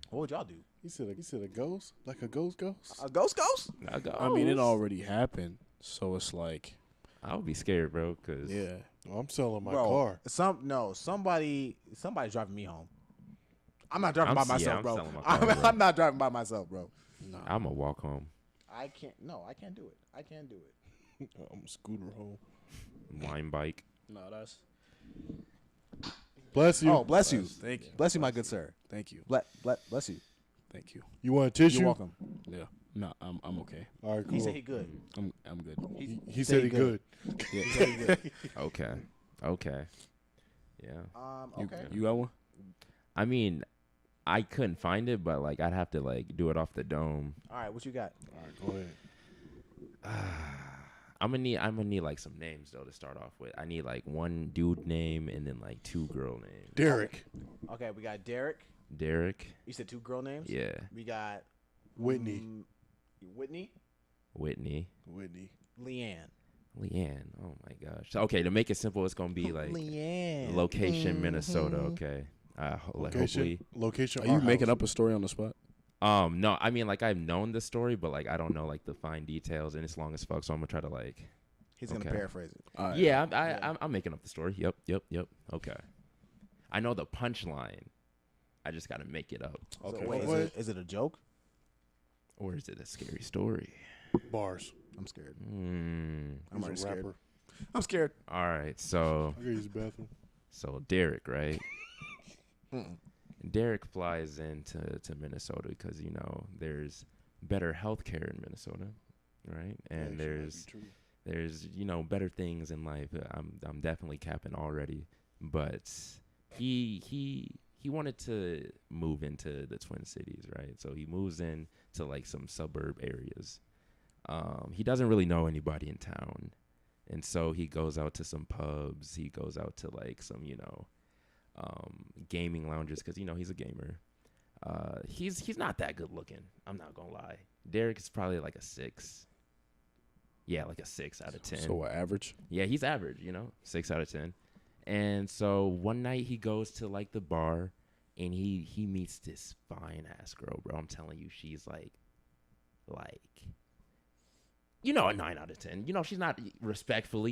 What would y'all do? He said a ghost? Like a ghost? A ghost? I mean, it already happened, so it's like, I would be scared, bro, cause yeah. Oh, I'm selling my Bro, car. somebody's driving me home. I'm not driving by I'm myself, bro. selling my car, bro. I'm not driving by myself, bro. I'm gonna walk home. I can't do it. I can't do it. I'm a scooter home. Wine bike. No, that's. Bless you. Oh, bless you. Thank you. Bless you, my good sir. Thank you. Bless you. Thank you. You want a tissue? You're welcome. Yeah. No, I'm okay. All right, cool. He said he good. I'm good. He said he good. He said he good. Okay. Yeah. Okay. You got one? I mean, I couldn't find it, but like I'd have to like do it off the dome. All right, what you got? All right, go ahead. I'm gonna need like some names though to start off with. I need like one dude name and then like two girl names. Derek. Okay, we got Derek. Derek. You said two girl names? Yeah. We got Whitney. Whitney, Whitney. Leanne. Leanne. Oh my gosh. Okay, to make it simple, it's gonna be like Leanne. location Minnesota. Okay. Hopefully. Location. Are you our making house. up a story on the spot? No, I mean like I've known the story, but like I don't know like the fine details, and it's long as fuck. So I'm gonna try to like. He's gonna Okay. paraphrase it. All right. Yeah, I'm making up the story. Yep. Okay. I know the punchline. I just gotta make it up. Okay. So wait, What? is it a joke? Or is it a scary story? Bars. I'm scared. Mm. I'm He's already a scared. rapper. I'm scared. All right, so I gotta use the bathroom. Derek, right? Derek flies into Minnesota because there's better healthcare in Minnesota, right? And there's better things in life. I'm definitely capping already, but he wanted to move into the Twin Cities, right? So he moves in to like some suburb areas. He doesn't really know anybody in town, and so he goes out to some pubs. He goes out to like some gaming lounges because he's a gamer. He's not that good looking. I'm not gonna lie. Derek is probably like a 6. Yeah, like a 6 out of 10. So what, average? Yeah, he's average, 6 out of 10. And so one night he goes to like the bar and he meets this fine ass girl, bro. I'm telling you, she's like a 9 out of 10. She's not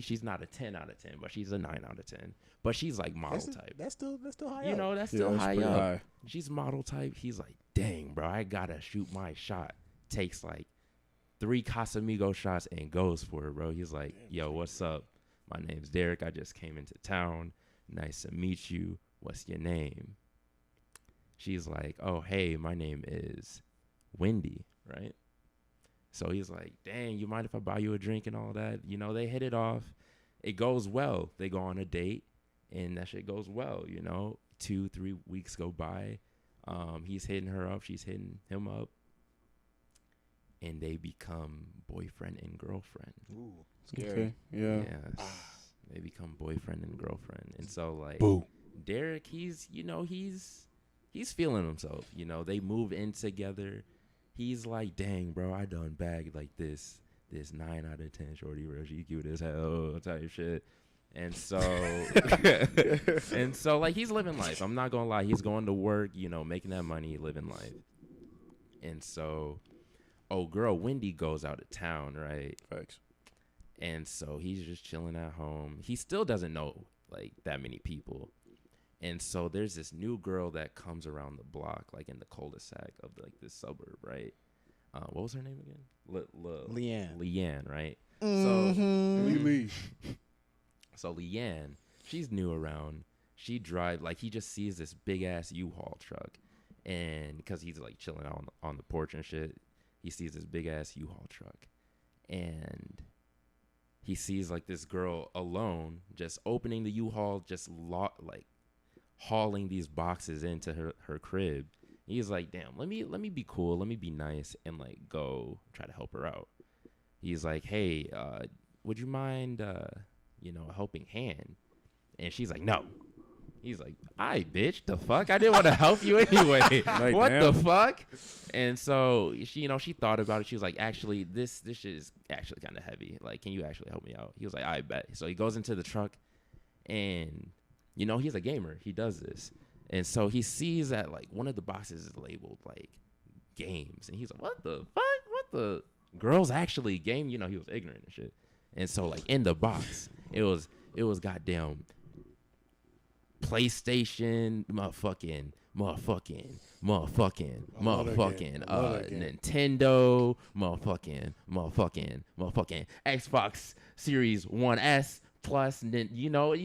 she's not a 10 out of 10, but she's a 9 out of 10. But she's like model type. That's still high up. That's still that's high pretty up. high. She's model type. He's like, dang, bro, I gotta shoot my shot. Takes like 3 Casamigo shots and goes for it, bro. He's like, yo, what's up? My name's Derek. I just came into town. Nice to meet you. What's your name? She's like, oh, hey, my name is Wendy, right? So he's like, dang, you mind if I buy you a drink and all that? They hit it off. It goes well. They go on a date, and that shit goes well, 2-3 weeks go by. He's hitting her up. She's hitting him up. And they become boyfriend and girlfriend. Ooh, Okay. scary. Yeah. Yes. They become boyfriend and girlfriend. And so, like, Boo. Derek, he's feeling himself. They move in together. He's like, dang, bro, I done bagged like this 9 out of 10 shorty, bro. She cute as hell type shit. And so, like, he's living life. I'm not gonna lie. He's going to work, making that money, living life. And so, girl, Wendy goes out of town, right? Facts. And so he's just chilling at home. He still doesn't know like that many people. And so there's this new girl that comes around the block, like in the cul-de-sac of like this suburb, right? What was her name again? Leanne. Leanne, right? Lee. So Leanne, she's new around. She drives, like, he just sees this big ass U-Haul truck, and because he's like chilling out on the porch and shit, he sees this big ass U-Haul truck, and he sees like this girl alone, just opening the U-Haul, just hauling these boxes into her crib. He's like, damn, let me be cool, let me be nice, and like go try to help her out. He's like, hey, would you mind a helping hand? And she's like, no. He's like, "Aye, bitch, the fuck? I didn't want to help you anyway. Like, what damn. the fuck?" And so she, she thought about it. She was like, "Actually, this shit is actually kind of heavy. Like, can you actually help me out?" He was like, "I bet." So he goes into the truck, and he's a gamer. He does this, and so he sees that like one of the boxes is labeled like games, and he's like, "What the fuck? What the girls actually game?" He was ignorant and shit. And so like in the box, it was goddamn PlayStation, motherfucking, Nintendo, motherfucking Xbox Series 1S Plus. And then,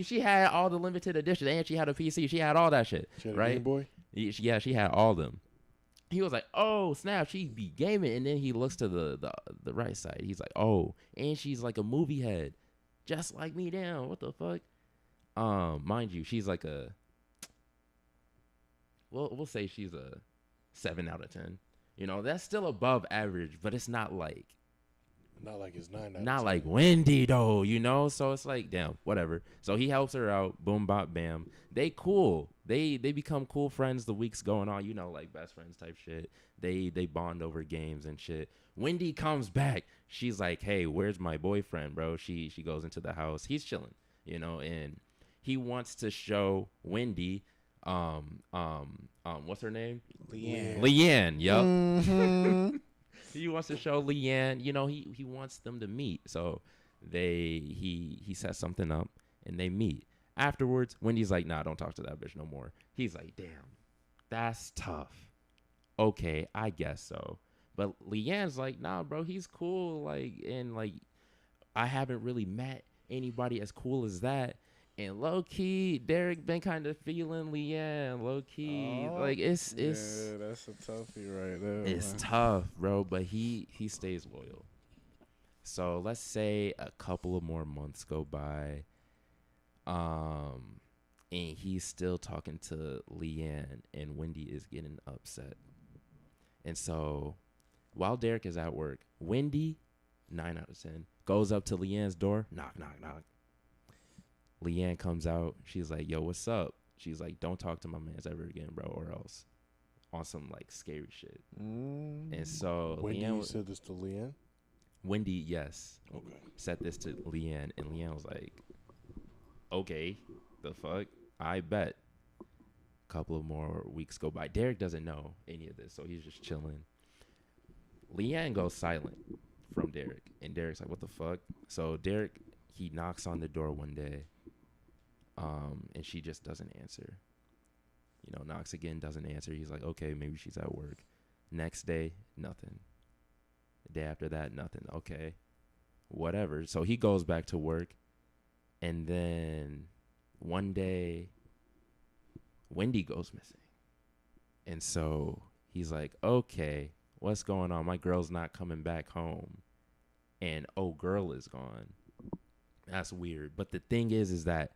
she had all the limited editions, and she had a PC. She had all that shit, She had a right? Game Boy? Yeah, she had all of them. He was like, "Oh snap, she be gaming," and then he looks to the right side. He's like, "Oh, and she's like a movie head, just like me. Damn, what the fuck?" Mind you, she's like we'll say she's a 7 out of 10. That's still above average, but it's not like it's 9 out of 10. not like Wendy though, So it's like, damn, whatever. So he helps her out. Boom, bop, bam. They cool. They become cool friends. The weeks going on, like best friends type shit. They bond over games and shit. Wendy comes back. She's like, "Hey, where's my boyfriend, bro?" She goes into the house. He's chilling, and he wants to show Wendy, what's her name? Leanne. Yup. Mm-hmm. He wants to show Leanne. He wants them to meet. So he sets something up and they meet. Afterwards, Wendy's like, "Nah, don't talk to that bitch no more." He's like, "Damn, That's tough. Okay, I guess so. But Leanne's like, nah, bro, he's cool. Like, and like, I haven't really met anybody as cool as that. And low key, Derek been kind of feeling Leanne. Low key, like it's yeah, that's a toughie right there. it's man. tough, bro. But he stays loyal. So let's say a couple of more months go by, and he's still talking to Leanne, and Wendy is getting upset. And so, while Derek is at work, Wendy, 9 out of 10, goes up to Leanne's door, knock, knock, knock. Leanne comes out. She's like, yo, what's up? She's like, don't talk to my mans ever again, bro, or else. On some, like, scary shit. And so, Wendy, Leanne you said this to Leanne? Wendy, yes, Okay. said this to Leanne, and Leanne was like, okay, the fuck? I bet. Couple of more weeks go by. Derek doesn't know any of this, so he's just chilling. Leanne goes silent from Derek, and Derek's like, what the fuck? So Derek, he knocks on the door one day, and she just doesn't answer. You know, knocks again, doesn't answer. He's like, okay, maybe she's at work. Next day, nothing. The day after that, nothing. Okay, whatever. So he goes back to work, and then one day, Wendy goes missing. And so he's like, okay, what's going on? My girl's not coming back home. And oh, girl is gone. That's weird. But the thing is that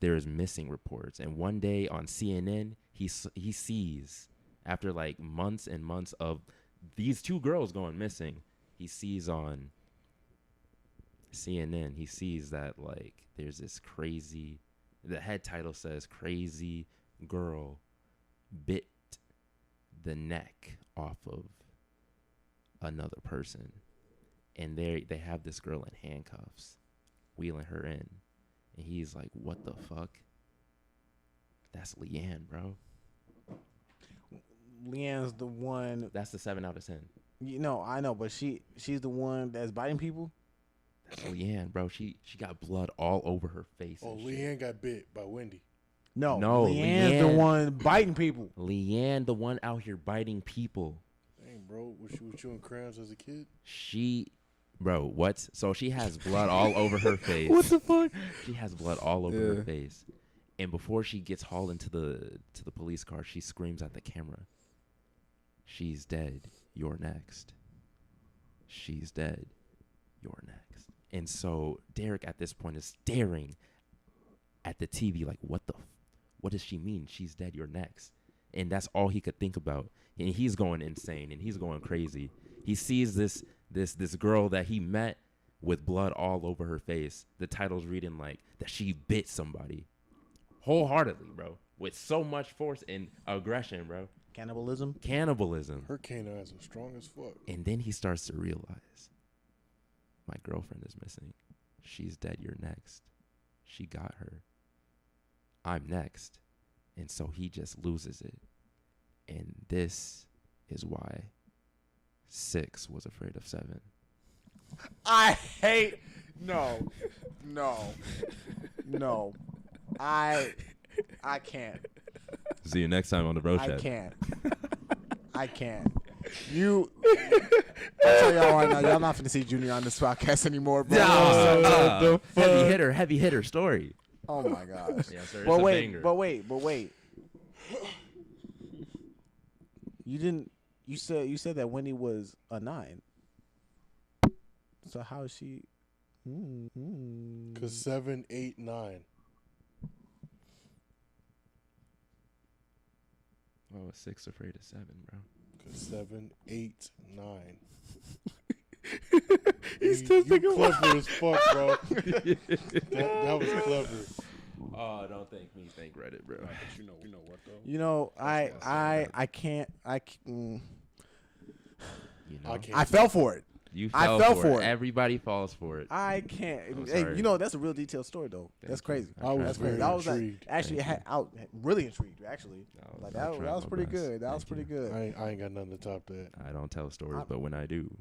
there's missing reports. And one day on CNN, he sees, after like months and months of these two girls going missing, he sees on CNN, he sees that like there's this crazy, the head title says crazy girl bit the neck off of another person, and they have this girl in handcuffs wheeling her in, and he's like, what the fuck? That's Leanne, bro. Leanne's the one. That's the 7 out of 10. You know, I know, but she's the one that's biting people. That's Leanne, bro. She got blood all over her face. Oh, and shit. Leanne got bit by Wendy. No, Leanne. Leanne's the one biting people. Leanne, the one out here biting people. Dang, bro. Was she with you in crayons as a kid? She, bro, what? So she has blood all over her face. What the fuck? She has blood all over her face. And before she gets hauled into the police car, she screams at the camera, she's dead. You're next. She's dead. You're next. And so Derek at this point is staring at the TV like, what does she mean? She's dead. You're next. And that's all he could think about. And he's going insane and he's going crazy. He sees this girl that he met with blood all over her face. The title's reading like that she bit somebody wholeheartedly, bro, with so much force and aggression, bro. Cannibalism. Her canines are strong as fuck. And then he starts to realize, my girlfriend is missing. She's dead. You're next. She got her. I'm next. And so he just loses it. And this is why 6 was afraid of 7. I hate. No. I can't. See you next time on the DaBrosChat. I can't. You. I'll tell y'all right now, y'all not finna see Junior on this podcast anymore, bro. Heavy hitter story. Oh my gosh. Yes, sir. But wait. You didn't. You said that Wendy was a 9. So how is she? Cause 7, 8, 9. Oh, 6 afraid of 7, bro. Cause 7, 8, 9. He's still thinking clever as fuck, bro. that was clever. Oh, don't thank me, thank Reddit, bro. But you know what though? You know, I can't. You know, I can't. I fell for it. You I fell fell for for it. it. Everybody falls for it. I can't. I'm Hey, sorry. you know, that's a real detailed story though. That's crazy. I was That's crazy. very I was like, intrigued. actually really intrigued. Actually, like I that tried was my pretty best. good. That was Thank pretty you. good. I ain't got nothing to top that. I don't tell stories, but when I do,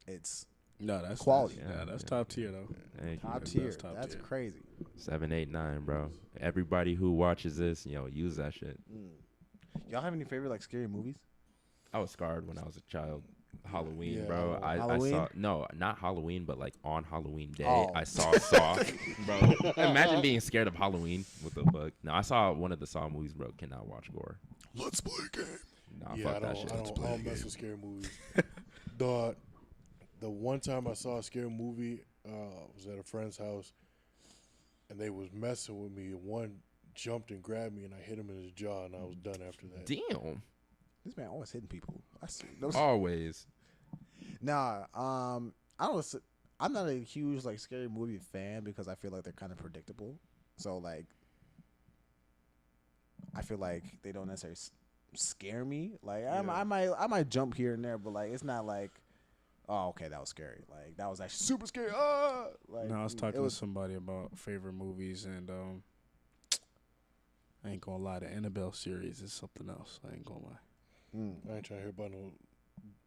It's No, that's Quality. That's top tier though. thank you. top tier. That's top That's tier. crazy. 7, 8, 9, bro. Everybody who watches this, use that shit. Y'all have any favorite like scary movies? I was scarred when I was a child. Halloween, Yeah, bro. I Halloween? saw not Halloween, but like on Halloween day, Oh. I saw Saw. Bro, imagine being scared of Halloween. What the fuck? No, I saw one of the Saw movies, bro. Cannot watch gore. Let's play a game. Nah, Yeah, fuck that shit. I don't mess with scary movies. the one time I saw a scary movie was at a friend's house, and they was messing with me. And one jumped and grabbed me, and I hit him in his jaw, and I was done after that. Damn. This man always hitting people. I see. Always. Nah, I don't. I'm not a huge like scary movie fan because I feel like they're kind of predictable. So like, I feel like they don't necessarily scare me. Like I might jump here and there, but like it's not like, oh okay, that was scary. Like that was actually super scary. Like No, I was talking to somebody about favorite movies, and I ain't gonna lie, the Annabelle series is something else. I ain't gonna lie. I ain't trying to hear about no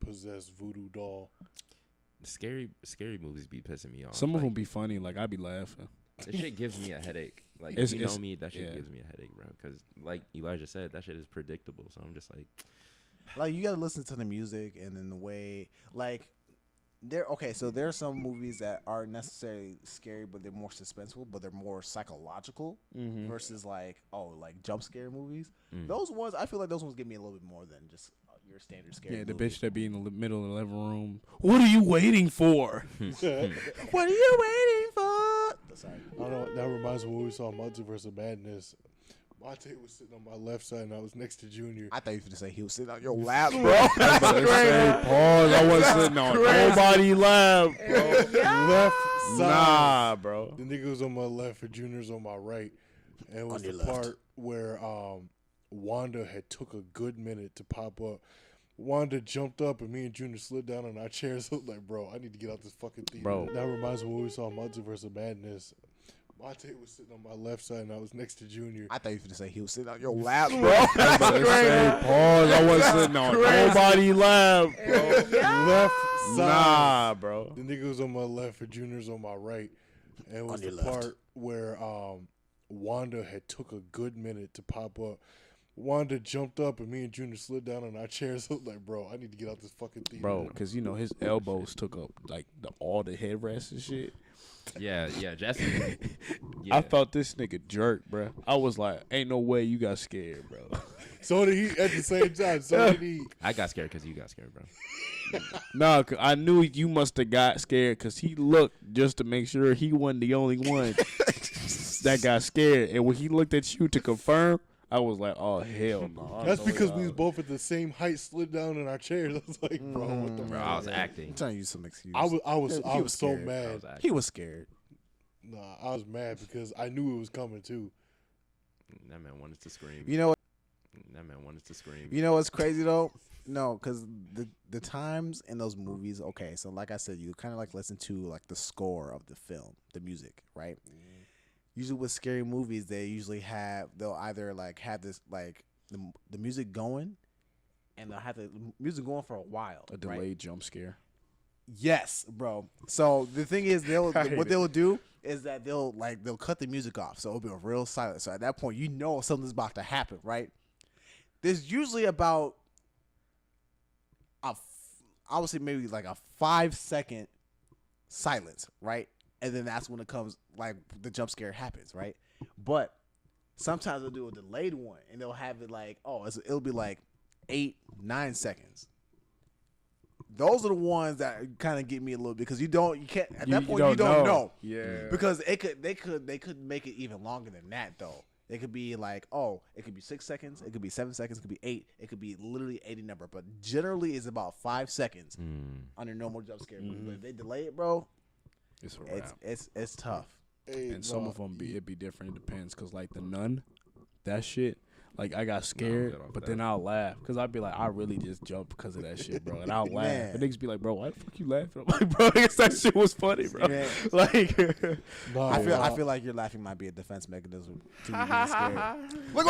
possessed voodoo doll. Scary movies be pissing me off. Some of Like, them be funny. Like I be laughing. that shit gives me a headache. Like It's- you know it's- me, that shit yeah. gives me a headache, bro. Because like Elijah said, that shit is predictable. So I'm just like, you gotta listen to the music and then the way like so there are some movies that aren't necessarily scary but they're more suspenseful but they're more psychological versus like jump scare movies. Those ones I feel like those ones give me a little bit more than just your standard scary Yeah, the movie. bitch that be in the middle of the living room. What are you waiting for? What are you waiting for? Sorry. I don't know. That reminds me when we saw Multiverse of Madness. Monte was sitting on my left side, and I was next to Junior. I thought you were gonna say he was sitting on your lap, bro. Pause. I wasn't sitting on nobody lap, bro. Left side. Nah, bro. The nigga was on my left, and Junior's on my right. And it was On the your left. part where Wanda had took a good minute to pop up. Wanda jumped up, and me and Junior slid down on our chairs. I was like, bro, I need to get out this fucking theater. Bro. That reminds me when we saw Multiverse of Madness. Monte was sitting on my left side, and I was next to Junior. I thought you were gonna say he was sitting on your lap, bro. Pause. I wasn't sitting on nobody lap, bro. Left side. Nah, bro. The nigga was on my left, and Junior's on my right. And it was On your the left. part where Wanda had took a good minute to pop up. Wanda jumped up, and me and Junior slid down on our chairs. I was like, bro, I need to get out this fucking theater. Bro, because, you know, his elbows took up, like, all the headrests and shit. yeah, Jesse. Yeah. I thought this nigga jerked, bro. I was like, ain't no way you got scared, bro. So did he at the same time. So did he. I got scared because you got scared, bro. Nah, 'cause I knew you must have got scared because he looked just to make sure he wasn't the only one that got scared. And when he looked at you to confirm, I was like, oh, hell no. That's because we was both at the same height, slid down in our chairs. I was like, bro, what the Bro, fuck? I was acting. I'm trying to use some excuse. I was He was so scared. I mad. was acting. He was scared. Nah, I was mad because I knew it was coming too. That man wanted to scream. You know what? That man wanted to scream. You know what's crazy though? No, because the times in those movies. Okay, so like I said, you kind of like listen to like the score of the film, the music, right? Usually with scary movies, they'll either like have this like the music going, and they'll have the music going for a while. A right? delayed jump scare. Yes, bro. So the thing is, hate what it. they'll do is that they'll cut the music off, so it'll be a real silence. So at that point, you know something's about to happen, right? There's usually about I would say maybe like a 5-second silence, right? And then that's when it comes like the jump scare happens, right? But sometimes they'll do a delayed one, and they'll have it like it'll be like 8-9 seconds. Those are the ones that kind of get me a little bit because you can't at that point you don't know. Yeah. Because they could make it even longer than that though. They could be like, it could be 6 seconds, it could be 7 seconds, it could be 8, it could be literally any number. But generally it's about 5 seconds under normal jump scare movies. But if they delay it, bro, It's a wrap. it's tough. Hey, And some nah, of them it'd be different. It depends. Because, like, the Nun, that shit, like, I got scared, good off but that. then I'll laugh. Because I'd be like, I really just jumped because of that shit, bro. And I'll laugh. Man. And niggas be like, bro, why the fuck you laughing? I'm like, bro, I guess that shit was funny, bro. Man. Like, nah, I feel like your laughing might be a defense mechanism to you being scared. Like,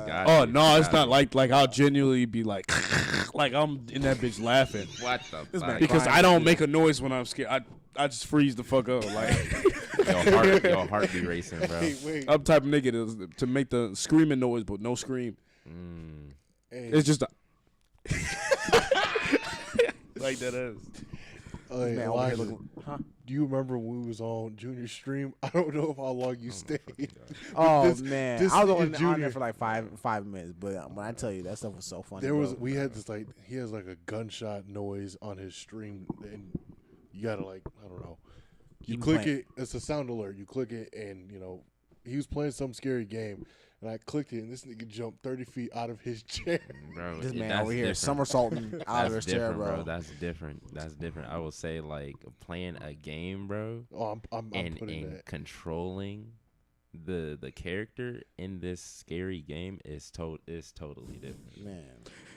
Got oh, you, no, it's got not you. like I'll genuinely be like, like I'm in that bitch laughing. What the This man fuck? Because crying. I don't make a noise when I'm scared. I just freeze the fuck up. Like, Your heart be racing, bro. Wait. I'm the type of nigga to make the screaming noise, but no scream. Hey, It's just a like that is. hey, Man, over here Elijah, looking, huh? do you remember when we was on Junior Stream? I don't know how long you stayed. Oh This- man, this I was nigga on there Junior. for like five minutes, but when I tell you that stuff was so funny. We had this like he has like a gunshot noise on his stream, and you gotta like I don't know. You Keep click playing. it, it's a sound alert. You click it, and he was playing some scary game, and I clicked it, and this nigga jumped 30 feet out of his chair. Bro, This man that's over here different. somersaulting out of his That's chair, different, bro. That's different. That's different. I will say like playing a game, bro, Oh, I'm and putting that. controlling the character in this scary game is totally different. Man,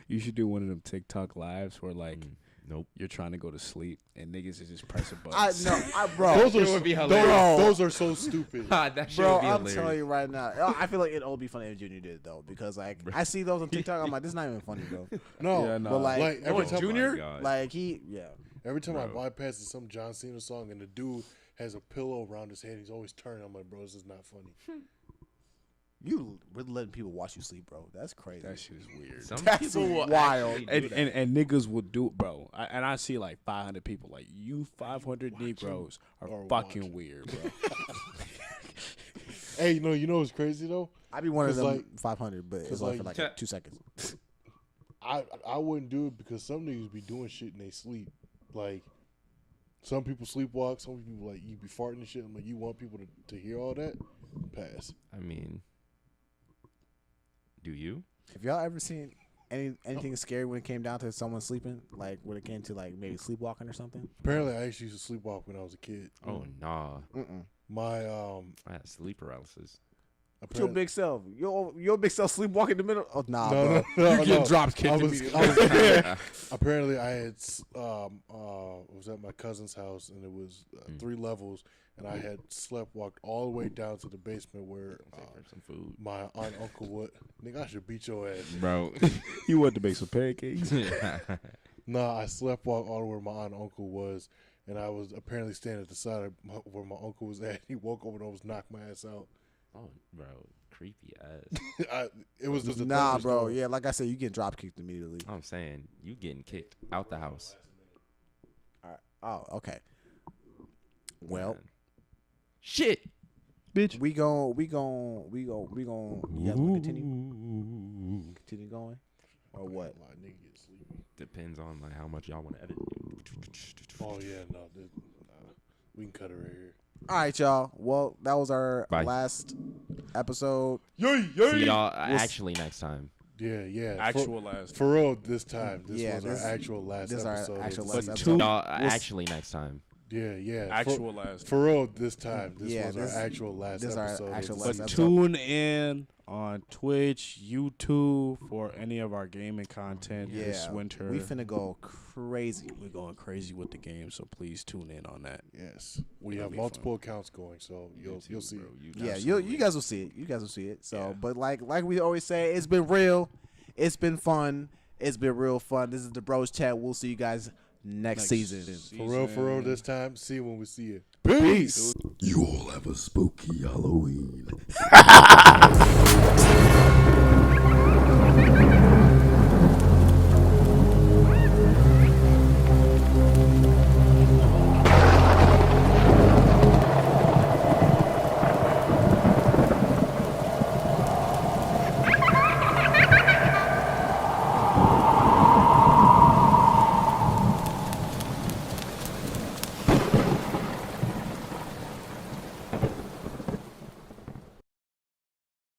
You should do one of them TikTok lives where like Nope. you're trying to go to sleep and niggas is just pressing I buttons. know, bro. Those It are would be those, hilarious. those are so stupid. That shit Bro, would be I'm hilarious. telling you right now, I feel like it'd all be funny if Junior did though, because like I see those on TikTok, I'm like, this is not even funny, bro. No, Yeah, no. But like, like every time, Oh my God. like every time I Bro. bypass some John Cena song and the dude has a pillow around his head, he's always turning. I'm like, bro, this is not funny. you really letting people watch you sleep, bro. That's crazy. That shit is weird. Some That's people will wild. actually do And, that. and niggas will do it, bro. I see like 500 people. Like, you 500 Negroes are or fucking watch. weird, bro. Hey, you know what's crazy though? I'd be one of 'Cause, them like- 500, but it's 'cause, only for like- like 2 seconds. I wouldn't do it because some niggas be doing shit in they sleep. Like some people sleepwalk, some people like you be farting and shit. I'm like, you want people to hear all that? Pass. I mean, do you? Have y'all ever seen anything scary when it came down to someone sleeping? Like when it came to like maybe sleepwalking or something? Apparently, I actually used to sleepwalk when I was a kid. Oh nah, My I had sleep paralysis. What's your big self? Your big self sleepwalking in the middle? Oh nah, no, bro. no, You get no. dropped kicked I immediately. was apparently I had was at my cousin's house and it was 3 levels and I had slept walked all the way down to the basement where Some food, my aunt and uncle would. Nigga, I should beat your ass. bro. You want to make some pancakes? Nah, I slept walk all the way where my aunt and uncle was, and I was apparently standing at the side of where my uncle was at. He woke over and almost knocked my ass out. Oh, bro, creepy ass. It was just a Nah, thunder bro. storm. Yeah, like I said, you get drop kicked immediately. I'm saying you getting kicked out the house. All right. Oh, okay. Well, Man. Shit. Bitch. we gon' You guys want to continue going, or what? My nigga get sleepy. Depends on like how much y'all want to edit. Oh yeah, no, we can cut it right here. All right, y'all. Well, that was our Bye. last episode. See y'all actually next time. Yeah. Actual last. For real, this time. This Yeah, was this- our actual last this is our episode. of actual the last season. episode. Y'all actually next time. Yeah. Actual last. For real, this time. This Yeah, was this- our actual last this is our episode. of actual the last season. But episode. tune in on Twitch, YouTube for any of our gaming content this winter. we finna go crazy. We're going crazy with the game, so please tune in on that. Yes, we It'll have be multiple accounts going, so you'll see. Bro, Yeah, Absolutely. you guys will see it. You guys will see it. So, Yeah. but like we always say, it's been real. It's been fun. It's been real fun. This is the Bros Chat. We'll see you guys next season. For real, this time. See you when we see you. Peace. You all have a spooky Halloween.